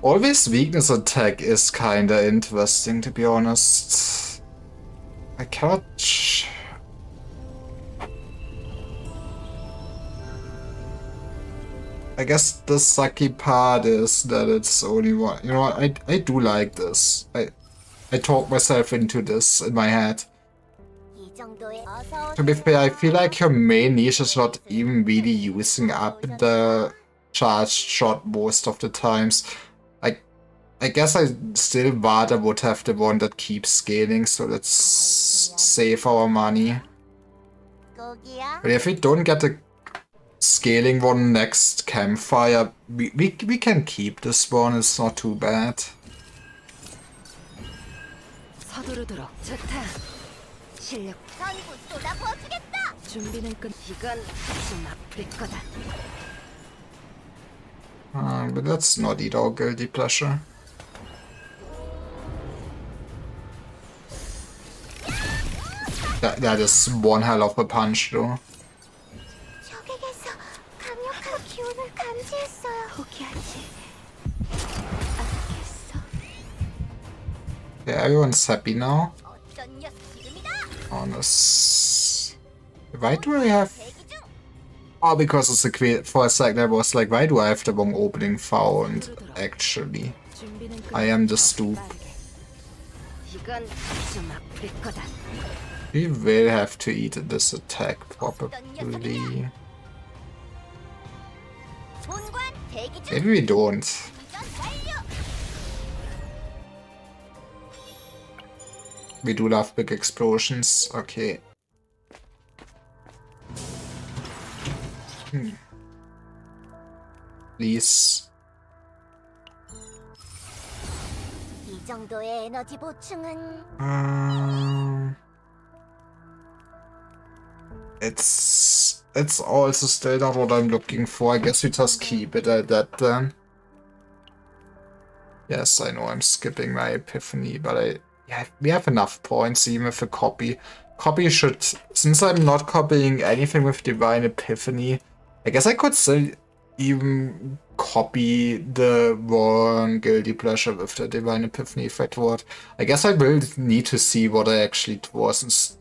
Always weakness attack is kinda interesting, to be honest. I cannot... I guess the sucky part is that it's only one. You know what? I do like this. I talk myself into this in my head. 이 정도의 어서 To be fair, I feel like your main niche is not even really using up the charged shot most of the times. I guess I still rather would have the one that keeps scaling, so let's save our money. 거기야. But if we don't get the scaling one next campfire, we can keep this one, it's not too bad. 서두르도록 좋다. 실력 전부 쏟아부어주겠다. 준비는 끝. 이건 좀 아플 거다. But let's not eat our guilty pleasure. That is one hell of a punch, though. 적에게서 강력한 기운을 감지했어요. 포기하지 않겠어. Okay, everyone's happy now. 어떤 녀석 지금이다. Honest. Why do I have... Oh, because it's a for a second I was like, why do I have the wrong opening found? Actually, I am the stoop. 이건 좀 아플 거다. We will have to eat this attack probably. 본관 대기 중. Maybe we don't. 충전 완료. We do love big explosions. Okay. Please. 이 정도의 에너지 보충은 It's also still not what I'm looking for. I guess we just keep it at that then. Yes, I know I'm skipping my epiphany, but we have enough points even with a copy. Copy should, since I'm not copying anything with Divine Epiphany, I guess I could still even copy the wrong Guilty Pleasure with the Divine Epiphany if I thought. I guess I will need to see what I actually was.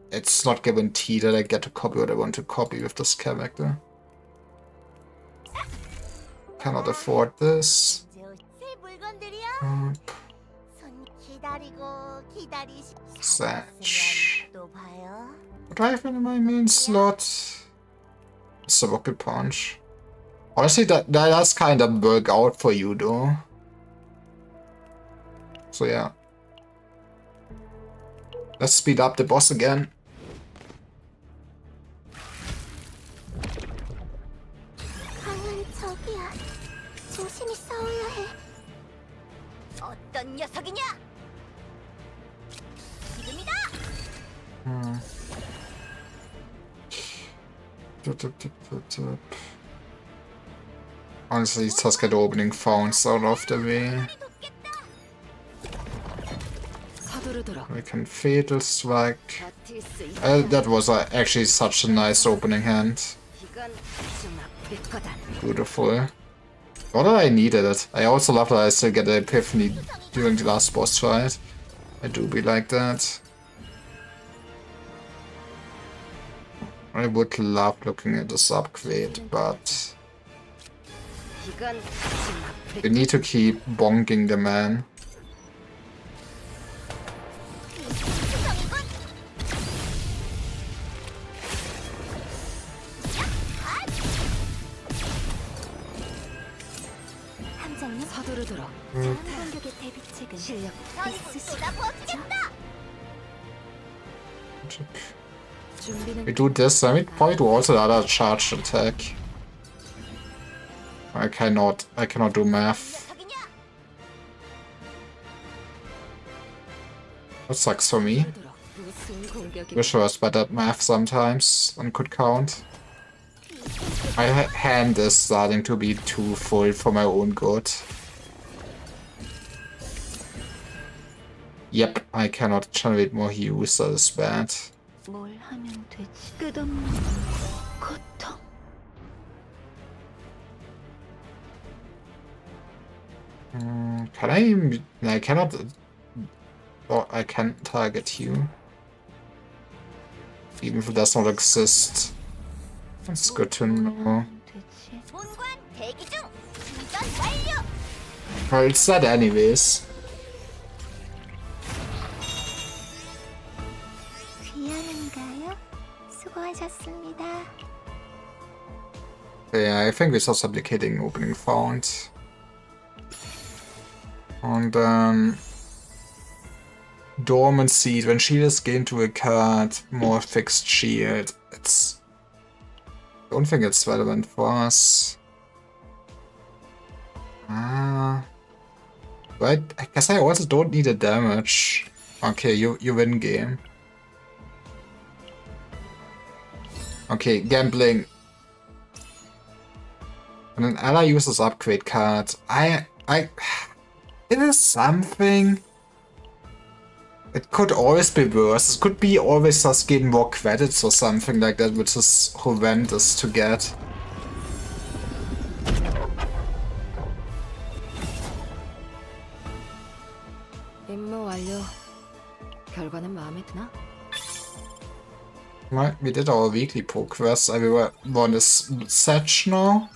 It's not guaranteed that I get to copy what I want to copy with this character. Cannot afford this. 새 물건들이야. 손 기다리고 Satch. 또 봐요. What do I have in my main slot? It's a rocket punch. Honestly, that does kind of work out for you though. So yeah. Let's speed up the boss again. 강한 적이야. 조심히 싸워야 해. 어떤 녀석이냐? 지금이다. Honestly, just get opening phones out of the way. We can Fatal Strike. That was actually such a nice opening hand. Beautiful. Not that I needed it. I also love that I still get the Epiphany during the last boss fight. I do be like that. I would love looking at this upgrade, but we need to keep bonking the man. 서두르도록. 공격의 대비책은 실력 있으시죠? We do this, then we probably do also the other charged attack. I cannot do math. That sucks for me. Wish I was better at math sometimes and could count. My hand is starting to be too full for my own good. Yep, I cannot generate more use, that is bad. 뭘 하면 되지? 끝없는 고통. Can I? I cannot. Oh, I can target you. Even if it does not exist. That's good to know. 본관 대기 중. 충전 완료. Well, it's that anyways. 귀찮은가요? 수고하셨습니다. Yeah, I think we're just applicating opening found. And then Dormant Seed. When shield is gained to a card, more fixed shield. I don't think it's relevant for us. But I guess I also don't need a damage. Okay, you win game. Okay, gambling. When an ally uses upgrade card, it is something. It could always be worse. It could be always just getting more credits or something like that, which is horrendous to get. 임무 완료. 결과는 마음에 드나? Right, we did our weekly progress. Everyone is set now.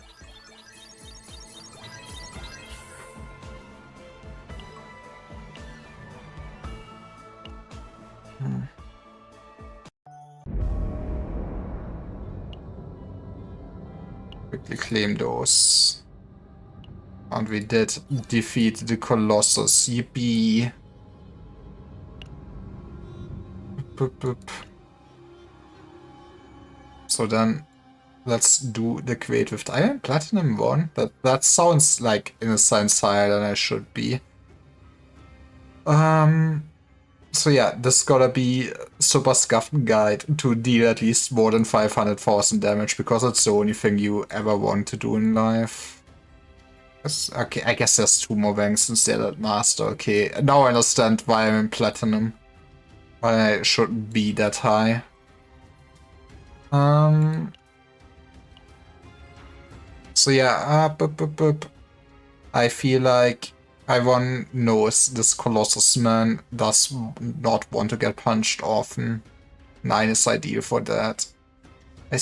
Quickly claim those. And we did defeat the Colossus. Yippee. Boop, boop. So then, let's do the creative. I am Platinum 1. That sounds like, in a sense, higher than I should be. So yeah, this is gotta be Super Scuffed Guide to deal at least more than 500,000 damage, because it's the only thing you ever want to do in life. Okay, I guess there's 2 more ranks instead of Master. Okay, now I understand why I'm in Platinum. Why I shouldn't be that high. So yeah, I feel like everyone knows this Colossus man does not want to get punched often. 9 is ideal for that. I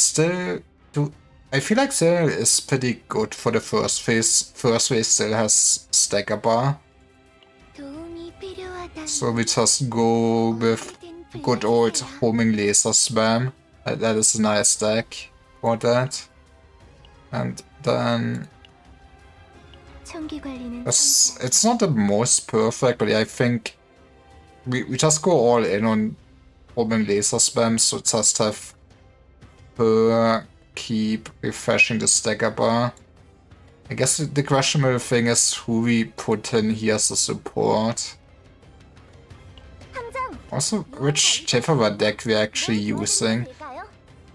feel like Cell is pretty good for the first phase. First phase still has Stagger Bar. So we just go with good old homing laser spam. That is a nice deck for that. And then it's not the most perfect, but I think we just go all in on homing laser spam, so just have her keep refreshing the stagger bar. I guess the questionable thing is who we put in here as a support. Also, which Tefera deck we're actually using.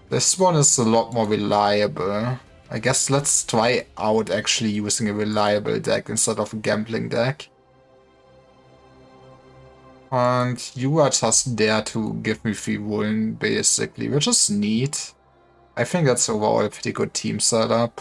This one is a lot more reliable. I guess let's try out actually using a reliable deck instead of a gambling deck. And you are just there to give me free woolen, basically, which is neat. I think that's overall a pretty good team setup.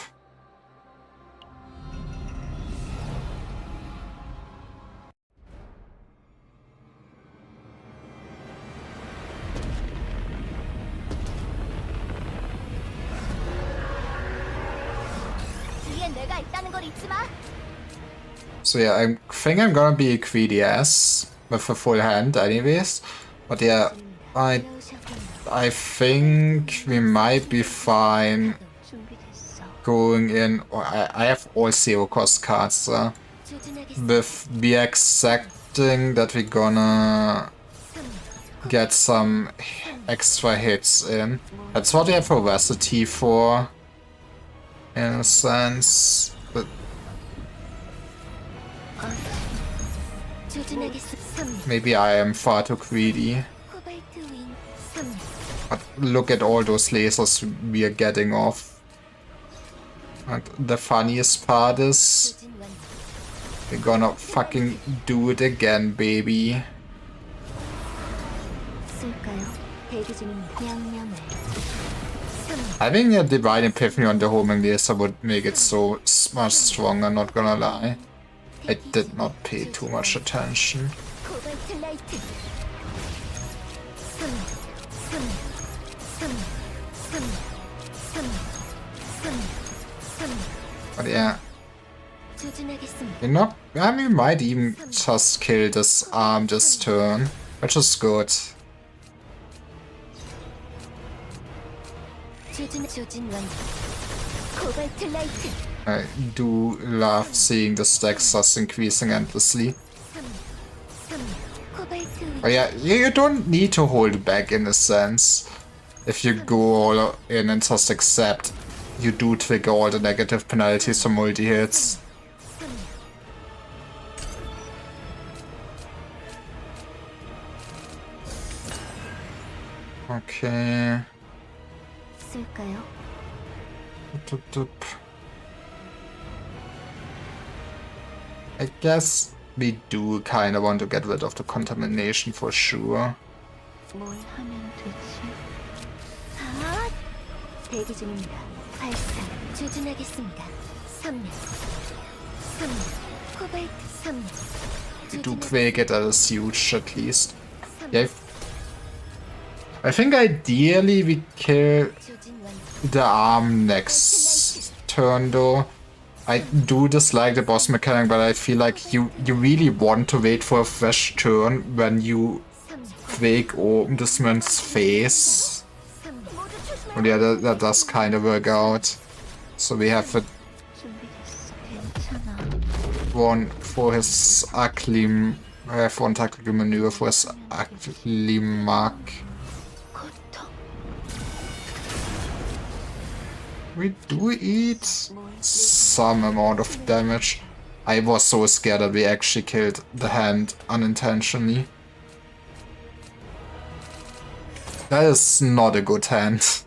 So yeah, I think I'm gonna be a greedy ass with a full hand anyways. But yeah, I think we might be fine going in. I have all 0 cost cards with be accepting that we're gonna get some extra hits in. That's what we have Veracity for, in a sense. But maybe I am far too greedy. But look at all those lasers we are getting off. And the funniest part is we're gonna fucking do it again, baby. Having a Divine Epiphany on the homing laser would make it so much stronger, not gonna lie. I did not pay too much attention. But yeah. You know, we might even just kill this arm this turn, which is good. I do love seeing the stacks just increasing endlessly. But yeah, you don't need to hold back in a sense. If you go all in and just accept, you do trigger all the negative penalties for multi-hits. Okay. I guess we do kind of want to get rid of the contamination for sure. 뭘 하면 되지? 아, 대기 중입니다. 발사 조준하겠습니다. 3년, 3년, 코발트 3년. We do Quake it, that is huge at least. Yeah, I think ideally we kill the arm next turn though. I do dislike the boss mechanic, but I feel like you really want to wait for a fresh turn when you Quake open this man's face. And yeah, that does kind of work out. So we have a one for his ugly, I have one tactical maneuver for his ugly mark. We do eat some amount of damage. I was so scared that we actually killed the hand unintentionally. That is not a good hand.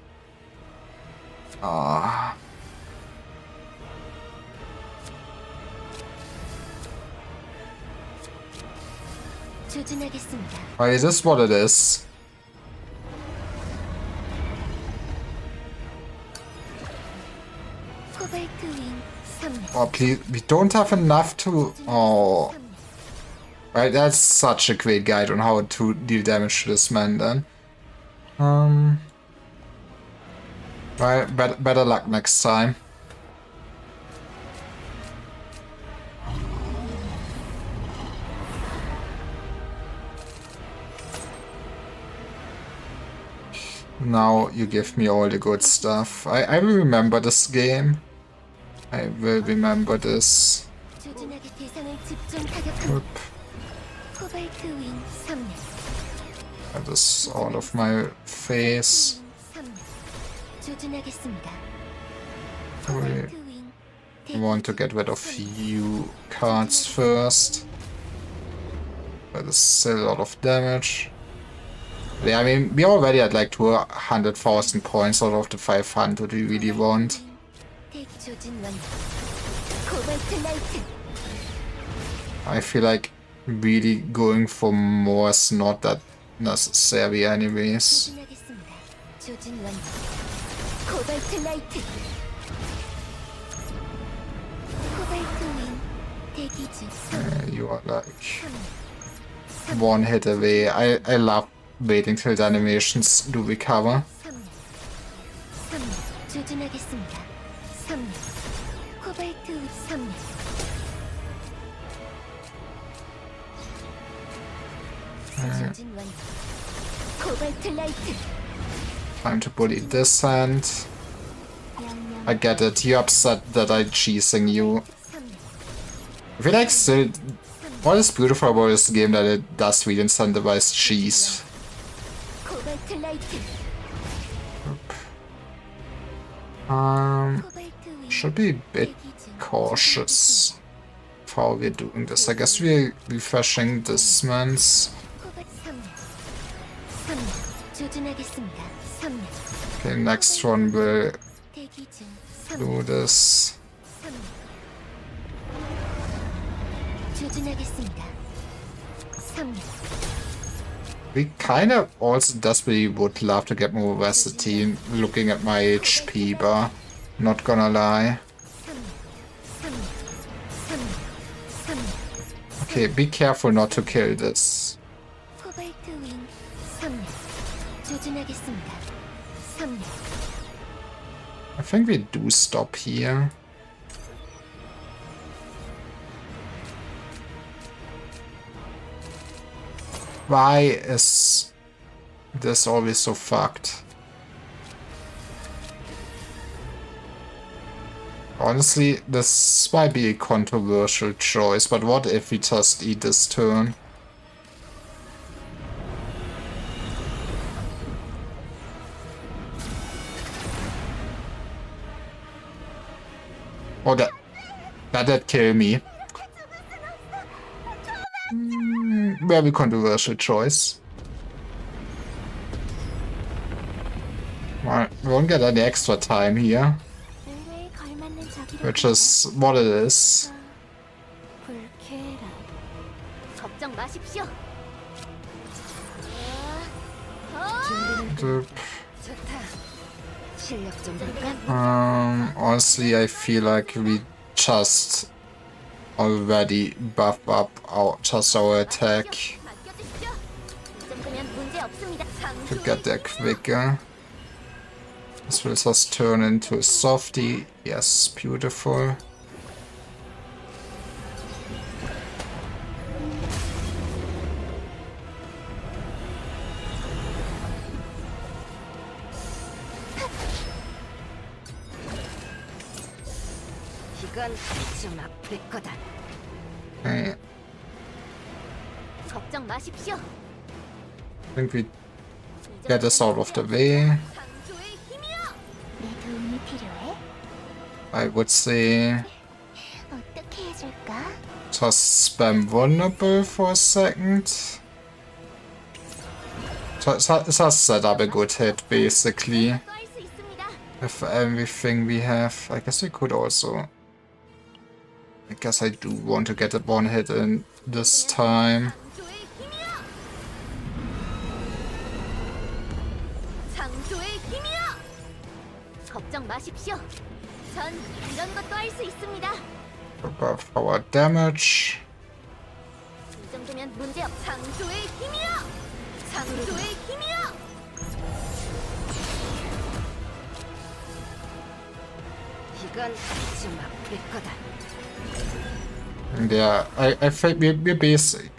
Ah. Why is this what it is? Oh, please, we don't have enough to... Oh. Right, that's such a great guide on how to deal damage to this man then. Right, better luck next time. Now you give me all the good stuff. I will remember this game. I will remember this. Oop. That is out of my face. We want to get rid of you cards first. That is still a lot of damage. Yeah, I mean, we already had like 200,000 points out of the 500 we really want. I feel like really going for more is not that necessary anyways. You are like one hit away. I love waiting till the animations do recover. Time to bully this hand. I get it, you're upset that I'm cheesing you. I feel like still, what is beautiful about this game that it does really incentivize cheese. Should be a bit cautious for how we're doing this. I guess we're refreshing this man's. Okay, next one will do this. We kind of also desperately would love to get more versatility looking at my HP bar, not gonna lie. Okay, be careful not to kill this. I think we do stop here. Why is this always so fucked? Honestly, this might be a controversial choice, but what if we just eat this turn? Oh, that did kill me. Very controversial choice. Well, we won't get any extra time here, which is what it is. 걱정 마십시오. 준비는 좋다. 실력 좀 볼까? Honestly, I feel like we just already buff up our attack 맡겨주십시오. 이 정도면 문제 없습니다. to get there quicker. This will just turn into a softie. Yes, beautiful. 이건 좀 아플 거다. Okay, 걱정 마십시오. I think we get this out of the way. 창조의 힘이여. 내 도움이 필요해? I would say 어떻게 해줄까? just spam vulnerable for a second. Just set up a good hit, basically. 또할수 있습니다. With everything we have. I guess we could also... I guess I do want to get a one hit in this time. 창조의 힘이여. 창조의 힘이여. 걱정 마십시오. 전 이런 것도 할 수 있습니다. Above our damage. 이 정도면 문제 없. 창조의 힘이여. 창조의 힘이여. 이건 좀 아플 거다. And yeah, I think we're basic.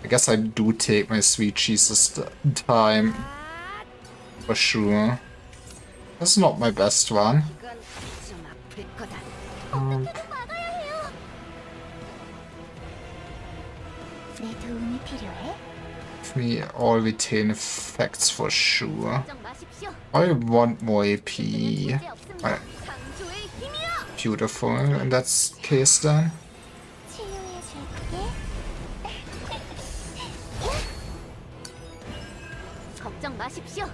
I guess I do take my sweet Jesus time. For sure. That's not my best one. 이건 좀 아플 거다. 막아야 해요. 내 도움이 필요해? We all retain effects for sure. 걱정 마십시오. I want more AP. 문제 없습니다. Alright, 창조의 힘이여. beautiful in that case then. 치유해 줄게. 걱정 마십시오.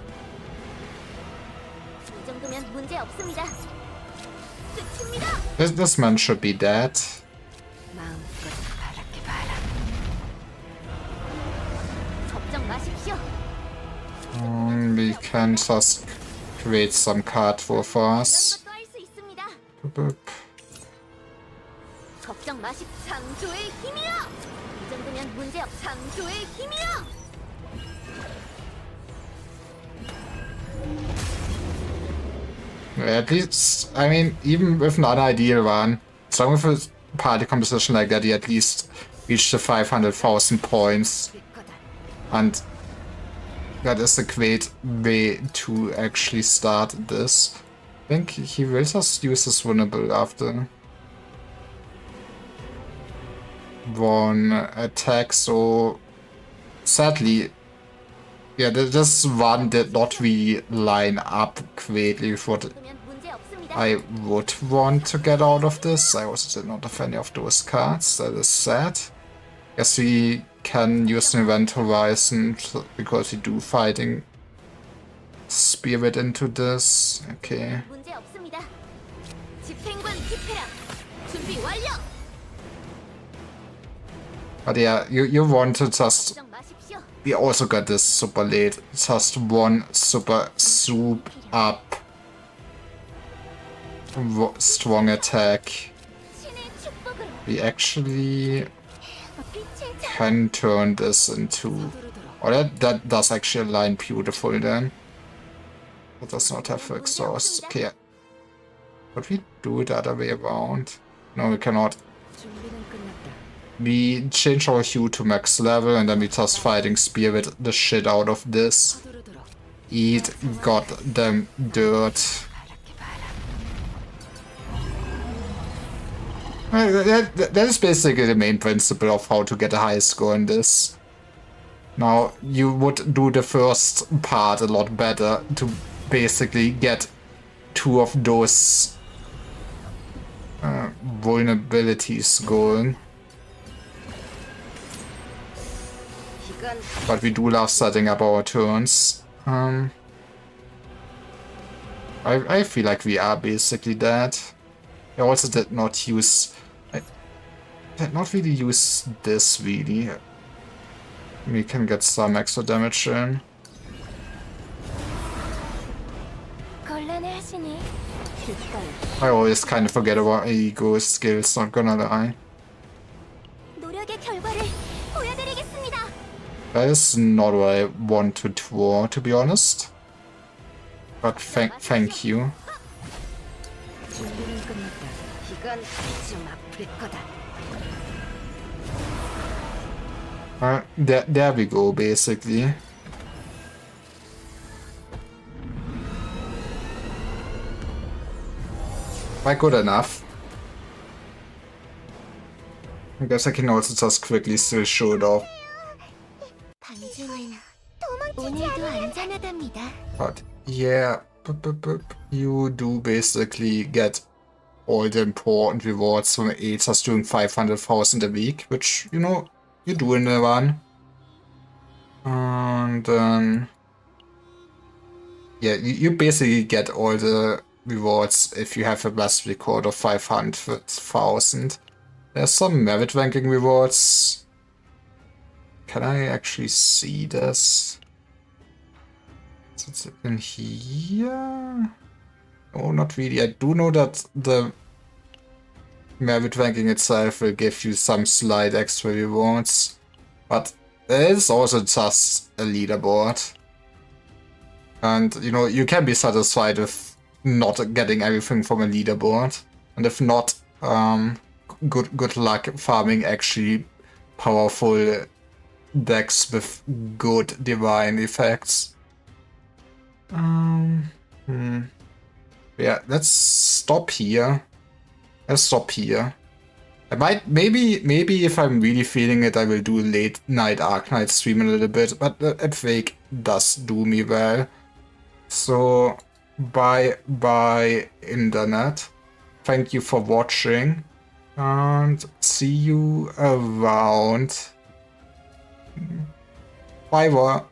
이 정도면 문제 없습니다. 끝입니다. This man should be dead. 마음껏 바랄게 봐라. 걱정 마십시오. We can just create some card for us. 이런 것도 할 수 있습니다. Boop. 걱정 마십. 창조의 힘이여. 이 정도면 문제 없. 창조의 힘이여. At least, I mean, even with an unideal one, as long as with a party composition like that, he at least reached the 500,000 points. 아플 거다. And that is a great way to actually start this. I think he will just use his vulnerable after one attack, so sadly, yeah, this one did not really line up greatly with what 그러면 문제 없습니다. I would want to get out of this. I also did not have any of those cards, that is sad. Guess we can use an event horizon because we do fighting spirit into this. Okay. 문제 없습니다. 집행관 집회라. 준비 완료. But yeah, you want to just... 걱정 마십시오. We also got this super late. Just one super soup up. Strong attack. 신의 축복으로 We actually 빛의 자. can turn this into... Oh, that does actually align beautiful then. It does not have full exhaust. Okay. But we do it the other way around. No, we cannot. 준비는 끝났다. We change our hue to max level and then we just fighting spirit the shit out of this. 서두르도록. Eat goddamn dirt. 바랄게 봐라. That is basically the main principle of how to get a high score in this. Now, you would do the first part a lot better to basically get two of those vulnerabilities going. 이건 But we do love setting up our turns. I feel like we are basically dead. I also did not use... I did not really use this, really. we can get some extra damage in. 곤란해하시니? 기꺼이 I always kind of forget about Ego's skills, not gonna lie. 노력의 결과를 보여드리겠습니다. That is not what I want to draw, to be honest. But thank you. 준비는 끝났다. 이건 좀 아플 거다. There we go, basically. Quite good enough. I guess I can also just quickly still show it off. 당신은 오늘도 안전하답니다. But yeah, you do basically get all the important rewards from ATAS doing 500,000 a week, which, you know, you do in the run. And then, yeah, you basically get all the rewards if you have a best record of 500,000. There's some merit ranking rewards. Can I actually see this? Is it in here? Oh, not really. I do know that the merit ranking itself will give you some slight extra rewards, but there is also just a leaderboard. And, you know, you can be satisfied with not getting everything from a leaderboard. And if not, good luck farming actually powerful decks with good divine effects. Yeah, let's stop here. Let's stop here. I might, maybe if I'm really feeling it, I will do a late night Arknight stream a little bit, but the Fake does do me well. So, bye internet. Thank you for watching, and see you around. Bye.